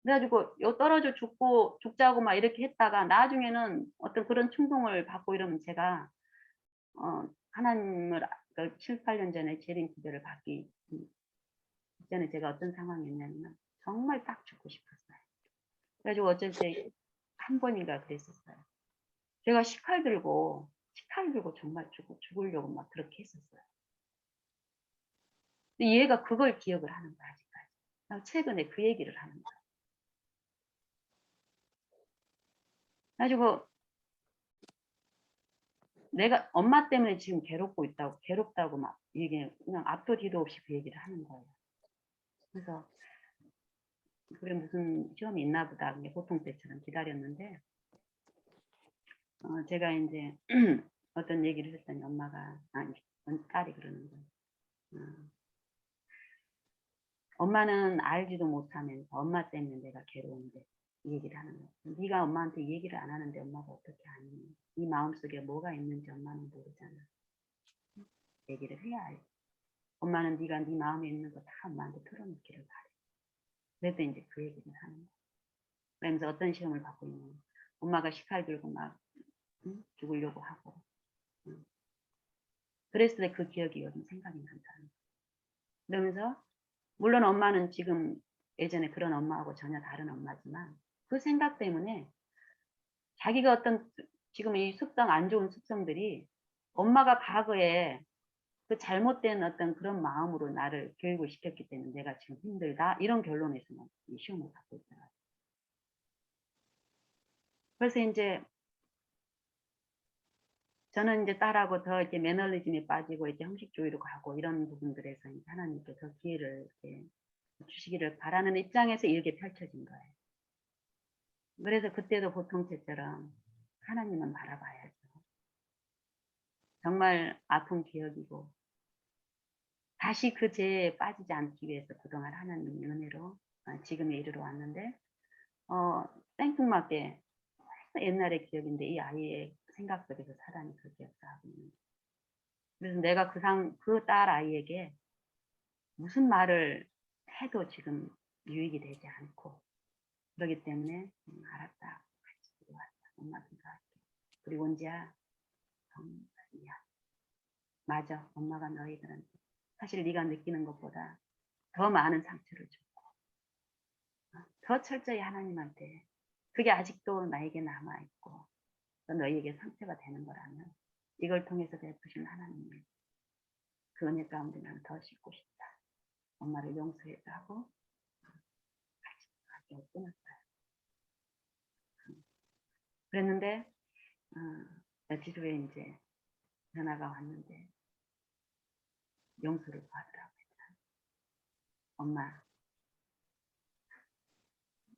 그래 가지고 요 떨어져 죽자고 막 이렇게 했다가 나중에는 어떤 그런 충동을 받고 이러면 제가 하나님을 그 7-8년 전에 재림 기도를 받기 전에 제가 어떤 상황이었냐면 정말 딱 죽고 싶었어요. 그래 가지고 어쩔 때 한 번인가 그랬었어요. 제가 식칼 들고 정말 죽으려고 막 그렇게 했었어요. 근데 얘가 그걸 기억을 하는 거야 아직까지. 최근에 그 얘기를 하는 거야. 그래 가지고 내가 엄마 때문에 지금 괴롭다고 막 그냥 앞도 뒤도 없이 그 얘기를 하는 거예요. 그래서 '그래 무슨 시험이 있나 보다.' 그냥 보통 때처럼 기다렸는데 제가 인제 어떤 얘기를 했더니 엄마가 아니 딸이 그러는 거예요. 어 "엄마는 알지도 못하면서 엄마 때문에 내가 괴로운데." 이 얘기를 하는 거예요. "네가 엄마한테 얘기를 안 하는데 엄마가 어떻게 아니. 네 마음속에 뭐가 있는지 엄마는 모르잖아. 얘기를 해야 알지. 엄마는 네가 네 마음에 있는 거 다 엄마한테 털어놓기를 바래." 그래도 인제 그 얘기를 하는 거예요. 그러면서 어떤 시험을 받고 있냐면 엄마가 식칼 들고 막 죽으려고 하고 음 그랬을 때 그 기억이 요즘 생각이 난다는 거예요. 그러면서 물론 엄마는 지금 예전에 그런 엄마하고 전혀 다른 엄마지만 그 생각 때문에 자기가 어떤 지금 이 습성 안 좋은 습성들이 엄마가 과거에 그 잘못된 어떤 그런 마음으로 나를 교육을 시켰기 때문에 '내가 지금 힘들다.' 이런 결론에서만 이 시험을 받고 있더라고요. 그래서 인제 저는 인제 딸하고 더 이렇게 매너리즘에 빠지고 이렇게 형식주의로 가고 이런 부분들에서 인제 하나님께 더 기회를 이렇게 주시기를 바라는 입장에서 이렇게 펼쳐진 거예요. 그래서 그때도 보통체처럼 하나님은 바라봐야죠. 정말 아픈 기억이고 다시 그 죄에 빠지지 않기 위해서 그동안 하나님의 은혜로 지금에 이르러 왔는데 어 생뚱맞게 옛날의 기억인데 이 아이의 생각 속에서 사단이 그렇게 역사하고 있는 거예요. 그래서 내가 그 딸아이에게 무슨 말을 해도 지금 유익이 되지 않고 그러기 때문에 알았다. 같이 기도하자. 엄마 기도할게. 그리고 은지야 정말 미안. 맞아. 엄마가 너희들한테 사실 네가 느끼는 것보다 더 많은 상처를 줬고 더 철저히 하나님한테 그게 아직도 나에게 남아 있고 또 너희에게 상처가 되는 거라면 이걸 통해서 베푸신 하나님의 그 은혜 가운데 나는 더 싣고 싶다. 엄마를 용서해서 하고 같이 가기로 끊었어요. 그랬는데 어 며칠 후에 인제 전화가 왔는데 용서를 구하더라고요. 엄마.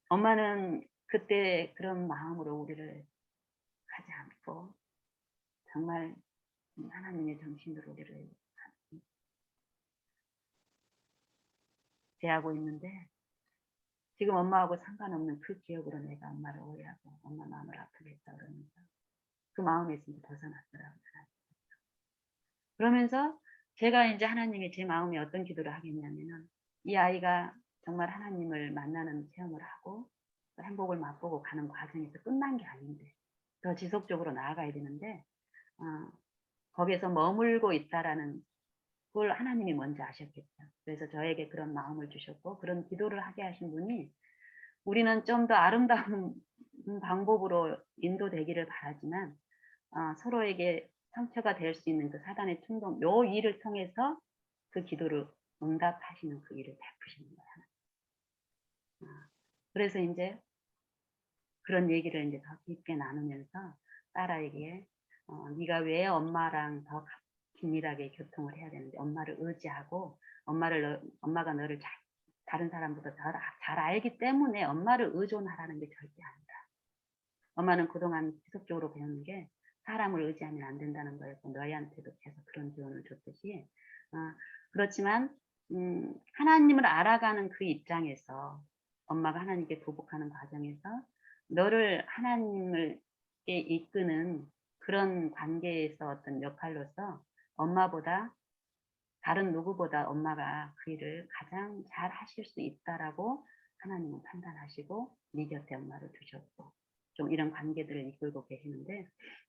엄마는 그때 그런 마음으로 우리를 하지 않고 정말 하나님의 정신으로 우리를 대하고 있는데 지금 엄마하고 상관없는 그 기억으로 내가 엄마를 오해하고 엄마 마음을 아프게 했다 그러면서 그 마음에서 이제 벗어났더라고요. 그러면서 제가 인제 하나님이 제 마음에 어떤 기도를 하겠냐면은 이 아이가 정말 하나님을 만나는 체험을 하고 또 행복을 맛보고 가는 과정에서 끝난 게 아닌데 더 지속적으로 나아가야 되는데 어 거기에서 머물고 있다라는 그걸 하나님이 먼저 아셨겠죠. 그래서 저에게 그런 마음을 주셨고 그런 기도를 하게 하신 분이 우리는 좀 더 아름다운 방법으로 인도되기를 바라지만 서로에게 상처가 될 수 있는 그 사단의 충동 요 일을 통해서 그 기도를 응답하시는 그 일을 베푸시는 거예요. 어 그래서 인제 그런 얘기를 인제 더 깊게 나누면서 딸아이에게 "네가 왜 엄마랑 더 긴밀하게 교통을 해야 되는데 엄마를 의지하고 엄마가 너를 다른 사람보다 잘 알기 때문에 엄마를 의존하라는 게 절대 아니다. 엄마는 그동안 지속적으로 배운 게 사람을 의지하면 안 된다는 거였고 너희한테도 계속 그런 교훈을 줬듯이 어 그렇지만 하나님을 알아가는 그 입장에서 엄마가 하나님께 부복하는 과정에서 너를 하나님을 께 이끄는 그런 관계에서 어떤 역할로서 엄마보다 다른 누구보다 엄마가 그 일을 가장 잘 하실 수 있다라고 하나님은 판단하시고 네 곁에 엄마를 두셨고 좀 이런 관계들을 이끌고 계시는데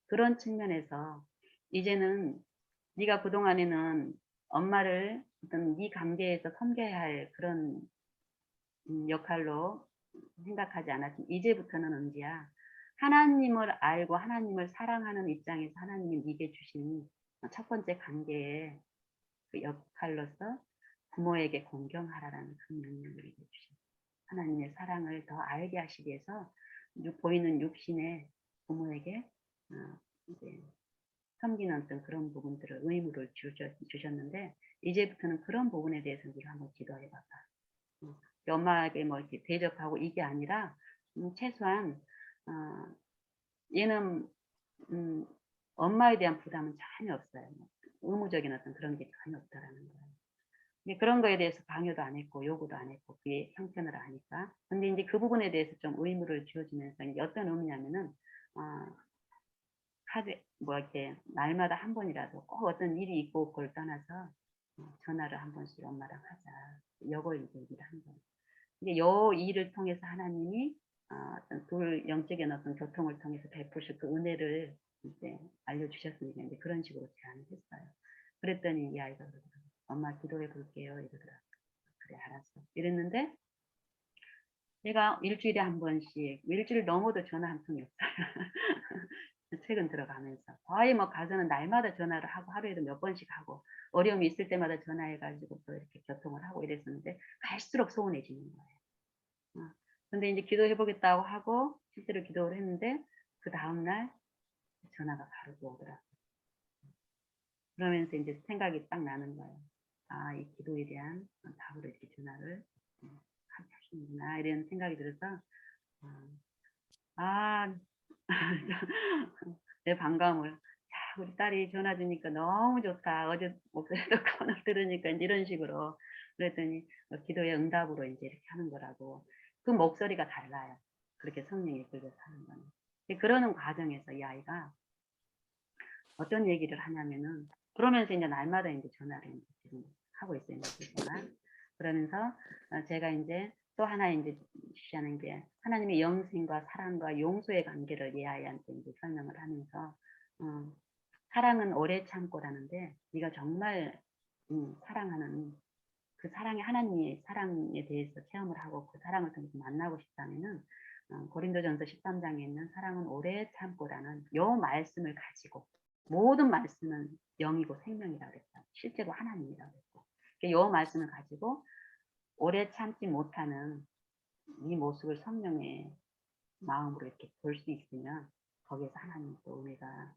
그런 측면에서 이제는 네가 그동안에는 엄마를 어떤 네 관계에서 섬겨야 할 그런 역할로 생각하지 않았지만 이제부터는 은지야 하나님을 알고 하나님을 사랑하는 입장에서 하나님이 네게 주신 첫 번째 관계에 그 역할로서 부모에게 공경하라라는 그 명령을 우리에게 주신 하나님의 사랑을 더 알게 하시기 위해서 보이는 육신의 부모에게 이제 섬기는 어떤 그런 부분들을 의무를 주셨는데 이제부터는 그런 부분에 대해서 우리가 한번 기도해 봐봐. 엄마에게 뭐 이렇게 대접하고 이게 아니라 최소한 어 얘는 음, 엄마에 대한 부담은 전혀 없어요. 뭐 의무적인 어떤 그런 게 전혀 없다라는 거예요. 근데 그런 거에 대해서 강요도 안 했고 요구도 안 했고 그게 형편을 아니까. 근데 이제 그 부분에 대해서 좀 의무를 지어주면서 이제 어떤 의미냐면은 어 하루에 뭐 이렇게 날마다 한 번이라도 꼭 어떤 일이 있고 그걸 떠나서 전화를 한 번씩 엄마랑 하자. 요걸 이제 얘기를 한 거예요. 근데 요 일을 통해서 하나님이 어떤 둘 영적인 어떤 교통을 통해서 베푸실 그 은혜를 이제 알려주셨으니까 이제 그런 식으로 제안을 했어요. 그랬더니 이 아이가 그러더라고요. 엄마 기도해 볼게요. 이러더라고요. 그래 알았어. 이랬는데 제가 일주일에 한 번씩 일주일 넘어도 전화 한 통이 없어요. 최근 들어가면서 거의 뭐 가서는 날마다 전화를 하고 하루에도 몇 번씩 하고 어려움이 있을 때마다 전화해 가지고 또 이렇게 교통을 하고 이랬었는데 갈수록 소원해지는 거예요. 근데 이제 기도해 보겠다고 하고 실제로 기도를 했는데 그다음 날 전화가 바로 또 오더라고요. 그러면서 인제 생각이 딱 나는 거예요. '아 이 기도에 대한 답으로 이렇게 전화를 하게 하시는구나.' 이런 생각이 들어서 어 아 내 반감을 "야 우리 딸이 전화 주니까 너무 좋다. 어제 목소리도 오늘 들으니까" 인제 이런 식으로 그랬더니 기도의 응답으로 인제 이렇게 하는 거라고. 그 목소리가 달라요. 그렇게 성령이 이끌려서 하는 거는. 근데 그러는 과정에서 이 아이가 어떤 얘기를 하냐면은 그러면서 인제 날마다 인제 전화를 인제 지금 하고 있어요, 며칠 동안. 그러면서 제가 인제 또 하나 인제 주시하는 게 하나님의 영생과 사랑과 용서의 관계를 이 아이한테 인제 설명을 하면서 어 "사랑은 오래 참고라는데 네가 정말 사랑하는 그 사랑의 하나님의 사랑에 대해서 체험을 하고 그 사랑을 통해서 만나고 싶다면은 고린도전서 13 장에 있는 사랑은 오래 참고라는 요 말씀을 가지고 모든 말씀은 영이고 생명이라고 그랬어요. 실제로 하나님이라고 그랬고. 요 말씀을 가지고 오래 참지 못하는 이 모습을 성령의 마음으로 이렇게 볼 수 있으면 거기에서 하나님 또 은혜가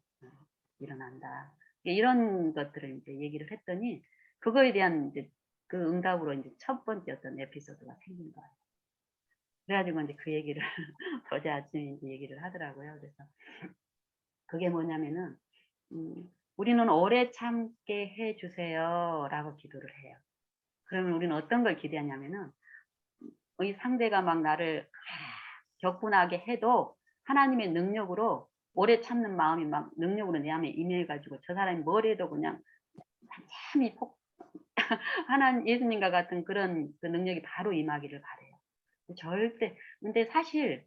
일어난다. 이런 것들을 이제 얘기를 했더니 그거에 대한 이제 그 응답으로 이제 첫 번째 어떤 에피소드가 생긴 거예요. 그래 가지고 인제 그 얘기를 어제 아침에 인제 얘기를 하더라고요. 그래서 그게 뭐냐면은 "우리는 오래 참게 해 주세요."라고 기도를 해요. 그러면 우리는 어떤 걸 기대하냐면은 이 상대가 막 나를 격분하게 해도 하나님의 능력으로 오래 참는 마음이 막 능력으로 내 안에 임해 가지고 저 사람이 뭘 해도 그냥 참이 폭 하나님 예수님과 같은 그런 그 능력이 바로 임하기를 바라요. 절대 근데 사실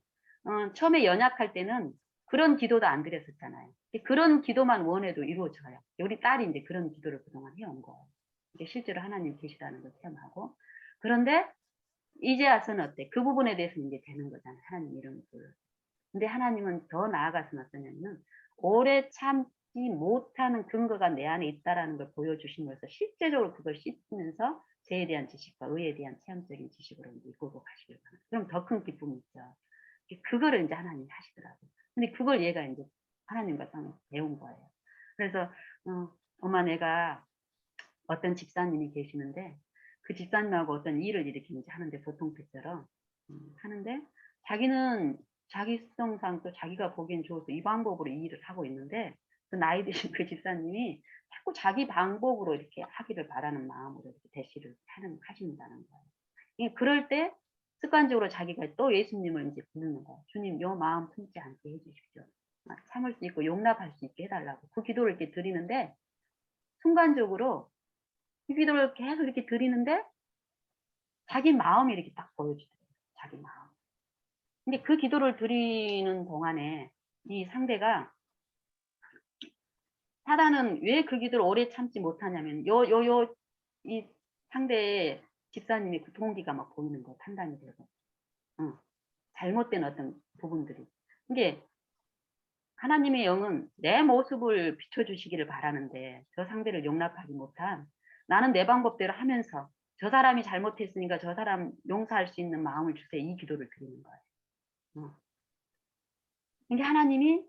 처음에 연약할 때는 그런 기도도 안 드렸었잖아요. 그런 기도만 원해도 이루어져요. 우리 딸이 인제 그런 기도를 그동안 해온 거예요. 이게 실제로 하나님 계시다는 걸 체험하고. 그런데 이제 와서는 어때? 그 부분에 대해서는 인제 되는 거잖아요, 하나님 이름을 불러. 근데 하나님은 더 나아가서는 어떠냐면은 오래 참지 못하는 근거가 내 안에 있다라는 걸 보여주심으로써 실제적으로 그걸 씻으면서 죄에 대한 지식과 의에 대한 체험적인 지식으로 인제 이끌고 가시길 바랍니다. 그럼 더 큰 기쁨이 있죠. 그거를 인제 하나님이 하시더라고요. 근데 그걸 얘가 인제 하나님과 저는 배운 거예요. 그래서 "엄마 내가 어떤 집사님이 계시는데 그 집사님하고 어떤 일을 이렇게 인제 하는데 보통태처럼 하는데 자기는 자기 습성상 또 자기가 보기엔 좋아서 이 방법으로 이 일을 하고 있는데 그 나이 드신 그 집사님이 자꾸 자기 방법으로 이렇게 하기를 바라는 마음으로 이렇게 대시를 하신다는 거예요. 예 그럴 때 습관적으로 자기가 또 예수님을 인제 부르는 거예요. "주님 요 마음 품지 않게 해 주십시오. 참을 수 있고 용납할 수 있게 해 달라고." 그 기도를 이렇게 드리는데 순간적으로 이 기도를 계속 이렇게 드리는데 자기 마음이 이렇게 딱 보여지더라고요, 자기 마음. 근데 그 기도를 드리는 동안에 이 상대가 사단은 왜 그 기도를 오래 참지 못하냐면 이 상대의 집사님의 그 동기가 막 보이는 거예요, 판단이 되고. 어 잘못된 어떤 부분들이. 이게 하나님의 영은 내 모습을 비춰 주시기를 바라는데 저 상대를 용납하지 못한 나는 내 방법대로 하면서 '저 사람이 잘못했으니까 저 사람 용서할 수 있는 마음을 주세요.' 이 기도를 드리는 거예요. 어. 근데 하나님이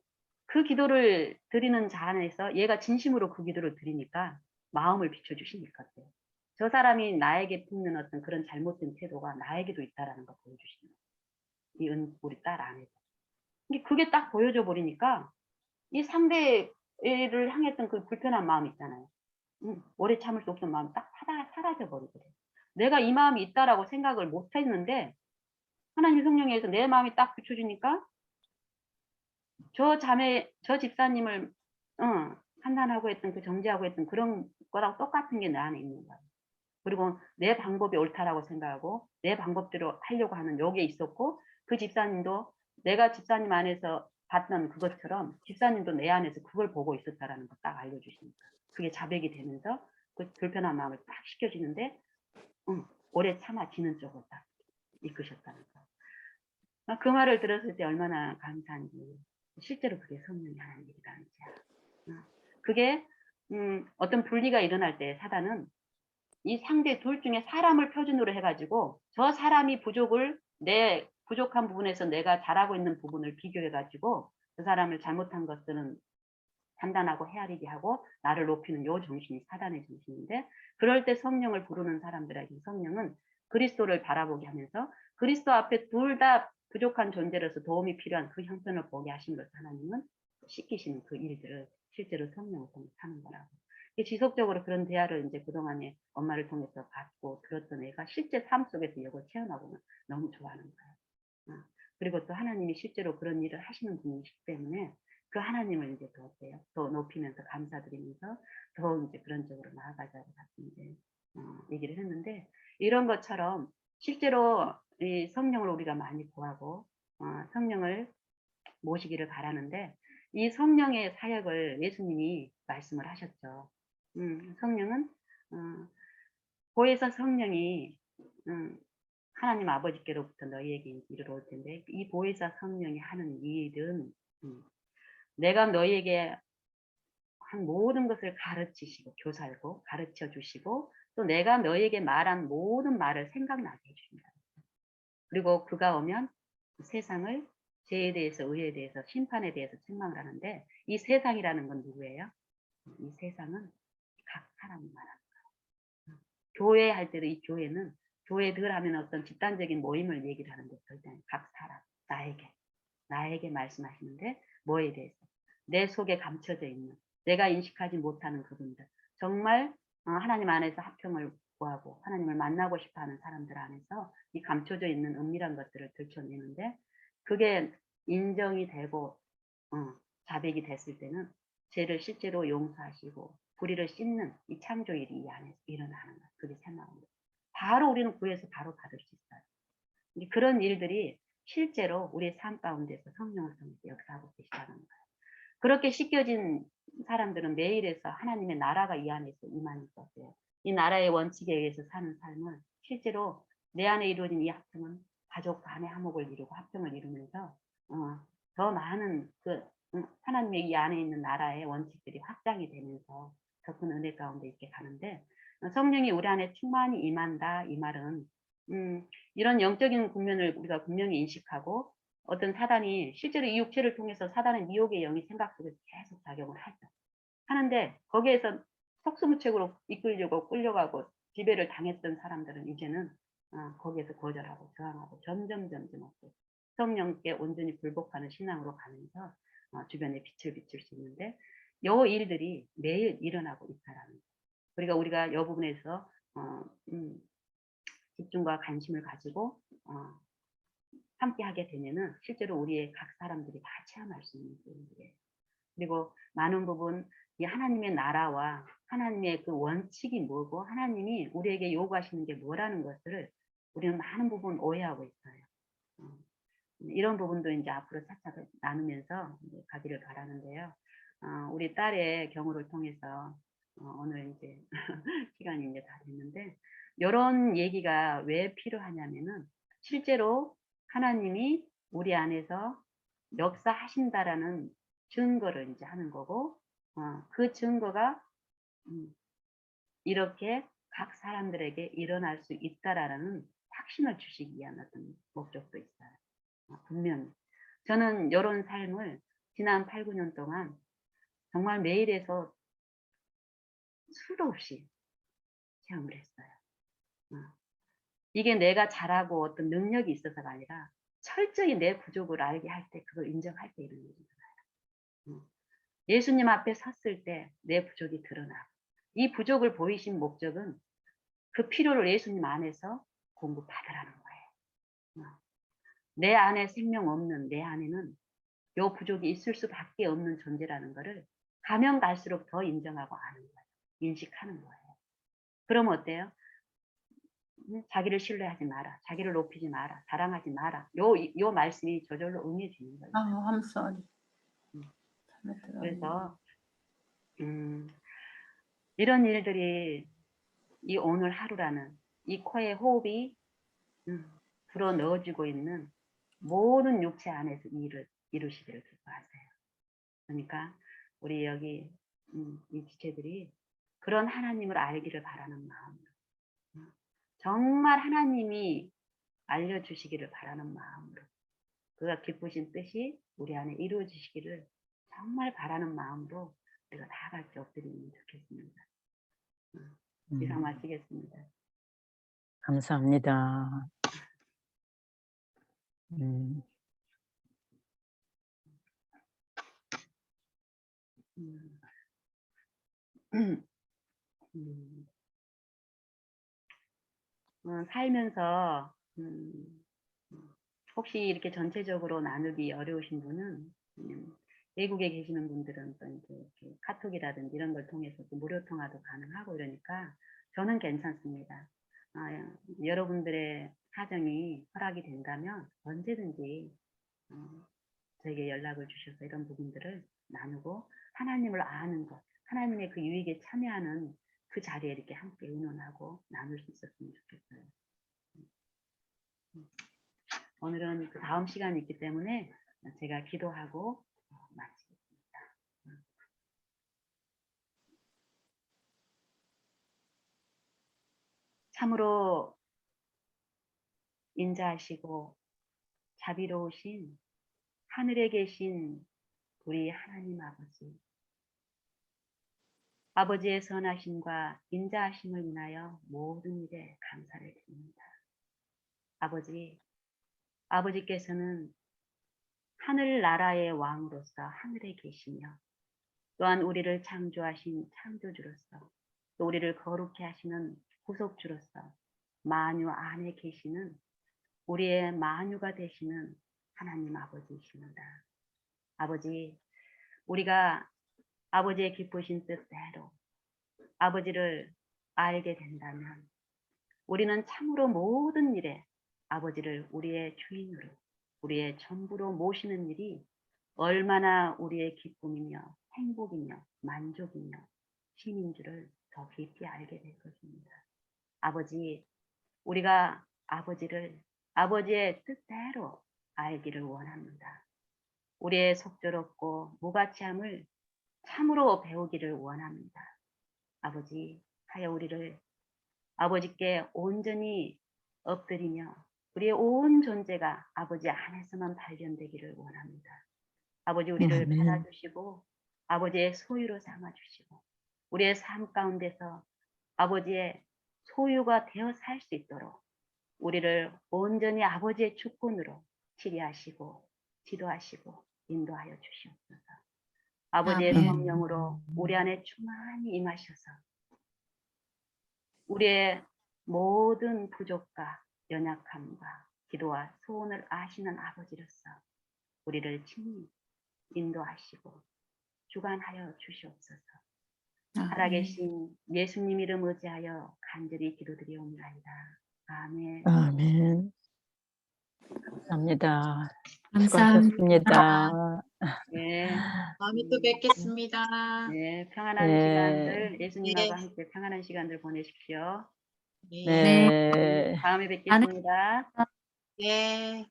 그 기도를 드리는 자 안에서 얘가 진심으로 그 기도를 드리니까 마음을 비춰 주시니까 어때요. 저 사람이 나에게 품는 어떤 그런 잘못된 태도가 나에게도 있다라는 걸 보여주시는 거예요. 이 우리 딸 안에서. 근데 그게 딱 보여져 버리니까 이 상대를 향했던 그 불편한 마음 있잖아요. 오래 참을 수 없던 마음이 딱 사라져 버리더래요. 내가 이 마음이 있다라고 생각을 못 했는데 하나님 성령에서 내 마음이 딱 비춰 주니까 저 집사님을 판단하고 했던 그 정죄하고 했던 그런 거랑 똑같은 게 내 안에 있는 거예요. 그리고 내 방법이 옳다라고 생각하고 내 방법대로 하려고 하는 요게 있었고, 그 집사님도 내가 집사님 안에서 봤던 그것처럼 집사님도 내 안에서 그걸 보고 있었다라는 걸 딱 알려주시니까 그게 자백이 되면서 그 불편한 마음을 딱 식혀지는데 오래 참아지는 쪽으로 딱 이끄셨다는 거. 그 말을 들었을 때 얼마나 감사한지. 실제로 그게 성령이 하는 일이라는 거야. 그게 어떤 분리가 일어날 때 사단은 이 상대 둘 중에 사람을 표준으로 해가지고 저 사람이 내 부족한 부분에서 내가 잘하고 있는 부분을 비교해가지고 그 사람을 잘못한 것들은 판단하고 헤아리게 하고 나를 높이는 요 정신이 사단의 정신인데, 그럴 때 성령을 부르는 사람들에게 성령은 그리스도를 바라보게 하면서 그리스도 앞에 둘 다 부족한 존재로서 도움이 필요한 그 형편을 보게 하심으로써 하나님은 씻기시는 그 일들을 실제로 성령을 통해서 하는 거라고. 지속적으로 그런 대화를 이제 그동안에 엄마를 통해서 받고 들었던 애가 실제 삶 속에서 이걸 체험하고는 너무 좋아하는 거예요. 그리고 또 하나님이 실제로 그런 일을 하시는 분이시기 때문에 그 하나님을 이제 더 높이면서 감사드리면서 더 이제 그런 쪽으로 나아가자고 이제 얘기를 했는데, 이런 것처럼 실제로 이 성령을 우리가 많이 구하고 성령을 모시기를 바라는데, 이 성령의 사역을 예수님이 말씀을 하셨죠. 성령은 보혜사 성령이 하나님 아버지께로부터 너희에게 이르러 올 텐데, 이 보혜사 성령이 하는 일은 내가 너희에게 한 모든 것을 가르치시고 교사하고 가르쳐 주시고 또 내가 너희에게 말한 모든 말을 생각나게 해주신다. 그리고 그가 오면 세상을 죄에 대해서 의에 대해서 심판에 대해서 책망을 하는데, 이 세상이라는 건 누구예요? 이 세상은 각 사람이 말하는 거예요. 교회 할 때도 이 교회는 교회들 하면 어떤 집단적인 모임을 얘기를 하는데 절대 각 사람, 나에게 말씀하시는데 뭐에 대해서 내 속에 감춰져 있는 내가 인식하지 못하는 그분들, 정말 하나님 안에서 합평을 구하고 하나님을 만나고 싶어하는 사람들 안에서 이 감춰져 있는 은밀한 것들을 들춰내는데, 그게 인정이 되고 자백이 됐을 때는 죄를 실제로 용서하시고 불의를 씻는 이 창조일이 이 안에서 일어나는 거예요. 그게 새마음이에요. 바로 우리는 구해서 바로 받을 수 있어요. 그런 일들이 실제로 우리의 삶 가운데서 성령을 통해서 역사하고 계시다는 거예요. 그렇게 씻겨진 사람들은 매일에서 하나님의 나라가 이 안에서 임하는 것이에요. 이 나라의 원칙에 의해서 사는 삶을 실제로 내 안에 이루어진 이 합성은 가족 간의 화목을 이루고 합성을 이루면서 더 많은 하나님의 이 안에 있는 나라의 원칙들이 확장이 되면서 더 큰 은혜 가운데 있게 가는데, 성령이 우리 안에 충만히 임한다 이 말은 이런 영적인 국면을 우리가 분명히 인식하고, 어떤 사단이 실제로 이 육체를 통해서 사단의 미혹의 영이 생각 속에서 계속 작용을 하는데 거기에서 속수무책으로 이끌려고 끌려가고 지배를 당했던 사람들은 이제는 거기에서 거절하고 저항하고 점점 성령께 온전히 불복하는 신앙으로 가면서 주변에 빛을 비출 수 있는데, 요 일들이 매일 일어나고 있다라는 거예요. 그러니까 우리가 이 부분에서 집중과 관심을 가지고 함께 하게 되면은 실제로 우리의 각 사람들이 다 체험할 수 있는 일이에요. 그리고 많은 부분 이 하나님의 나라와 하나님의 그 원칙이 뭐고 하나님이 우리에게 요구하시는 게 뭐라는 것을 우리는 많은 부분 오해하고 있어요. 이런 부분도 이제 앞으로 차차 나누면서 가기를 바라는데요. 우리 딸의 경우를 통해서 오늘 이제 시간이 이제 다 됐는데, 이런 얘기가 왜 필요하냐면은 실제로 하나님이 우리 안에서 역사하신다라는 증거를 이제 하는 거고, 그 증거가 이렇게 각 사람들에게 일어날 수 있다라는 확신을 주시기 위한 어떤 목적도 있어요. 분명히. 저는 이런 삶을 지난 8, 9년 동안 정말 매일에서 수도 없이 체험을 했어요. 이게 내가 잘하고 어떤 능력이 있어서가 아니라 철저히 내 부족을 알게 할 때, 그걸 인정할 때 이런 일이잖아요. 예수님 앞에 섰을 때 내 부족이 드러나고, 이 부족을 보이신 목적은 그 필요를 예수님 안에서 공급받으라는 거예요. 내 안에 생명 없는 내 안에는 요 부족이 있을 수밖에 없는 존재라는 거를 가면 갈수록 더 인정하고 아는 거예요. 인식하는 거예요. 그럼 어때요? 자기를 신뢰하지 마라. 자기를 높이지 마라. 자랑하지 마라. 요 말씀이 저절로 응해지는 거예요. I'm sorry. 그래서 이런 일들이 이 오늘 하루라는 이 코에 호흡이 불어 넣어지고 있는 모든 육체 안에서 일을 이루시기를 기뻐하세요. 그러니까 우리 여기 이 지체들이 그런 하나님을 알기를 바라는 마음으로, 정말 하나님이 알려주시기를 바라는 마음으로, 그가 기쁘신 뜻이 우리 안에 이루어지시기를 정말 바라는 마음으로 우리가 다 같이 엎드리면 좋겠습니다. 이상 마치겠습니다. 감사합니다. 살면서 혹시 이렇게 전체적으로 나누기 어려우신 분은 외국에 계시는 분들은 또 이제 카톡이라든지 이런 걸 통해서 또 무료 통화도 가능하고 이러니까 저는 괜찮습니다. 여러분들의 사정이 허락이 된다면 언제든지 저에게 연락을 주셔서 이런 부분들을 나누고 하나님을 아는 것, 하나님의 그 유익에 참여하는 그 자리에 이렇게 함께 의논하고 나눌 수 있었으면 좋겠어요. 오늘은 그 다음 시간이 있기 때문에 제가 기도하고 마치겠습니다. 참으로 인자하시고 자비로우신 하늘에 계신 우리 하나님 아버지, 아버지의 선하심과 인자하심을 인하여 모든 일에 감사를 드립니다. 아버지께서는 하늘나라의 왕으로서 하늘에 계시며 또한 우리를 창조하신 창조주로서 또 우리를 거룩해 하시는 구속주로서 만유 안에 계시는 우리의 만유가 되시는 하나님 아버지이십니다. 아버지, 우리가 아버지의 기쁘신 뜻대로 아버지를 알게 된다면 우리는 참으로 모든 일에 아버지를 우리의 주인으로, 우리의 전부로 모시는 일이 얼마나 우리의 기쁨이며 행복이며 만족이며 힘인 줄을 더 깊이 알게 될 것입니다. 아버지, 우리가 아버지를 아버지의 뜻대로 알기를 원합니다. 우리의 속절없고 무가치함을 참으로 배우기를 원합니다. 아버지, 하여 우리를 아버지께 온전히 엎드리며 우리의 온 존재가 아버지 안에서만 발견되기를 원합니다. 아버지, 우리를 받아주시고 아버지의 소유로 삼아주시고 우리의 삶 가운데서 아버지의 소유가 되어 살 수 있도록 우리를 온전히 아버지의 주권으로 치리하시고 지도하시고 인도하여 주시옵소서. 아버지의 성령으로 우리 안에 충만히 임하셔서 우리의 모든 부족과 연약함과 기도와 소원을 아시는 아버지로서 우리를 친히 인도하시고 주관하여 주시옵소서. 살아계신 예수님 이름 의지하여 간절히 기도드리옵나이다. 아멘. 아멘. 감사합니다. 감사합니다. 수고하셨습니다. 네. 다음에 또 뵙겠습니다. 네, 평안한 네. 시간들, 예수님하고 함께 평안한 시간들 보내십시오. 네. 다음에 뵙겠습니다. 네.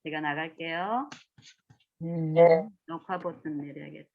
제가 나갈게요. 네. 녹화 버튼 내려야겠다.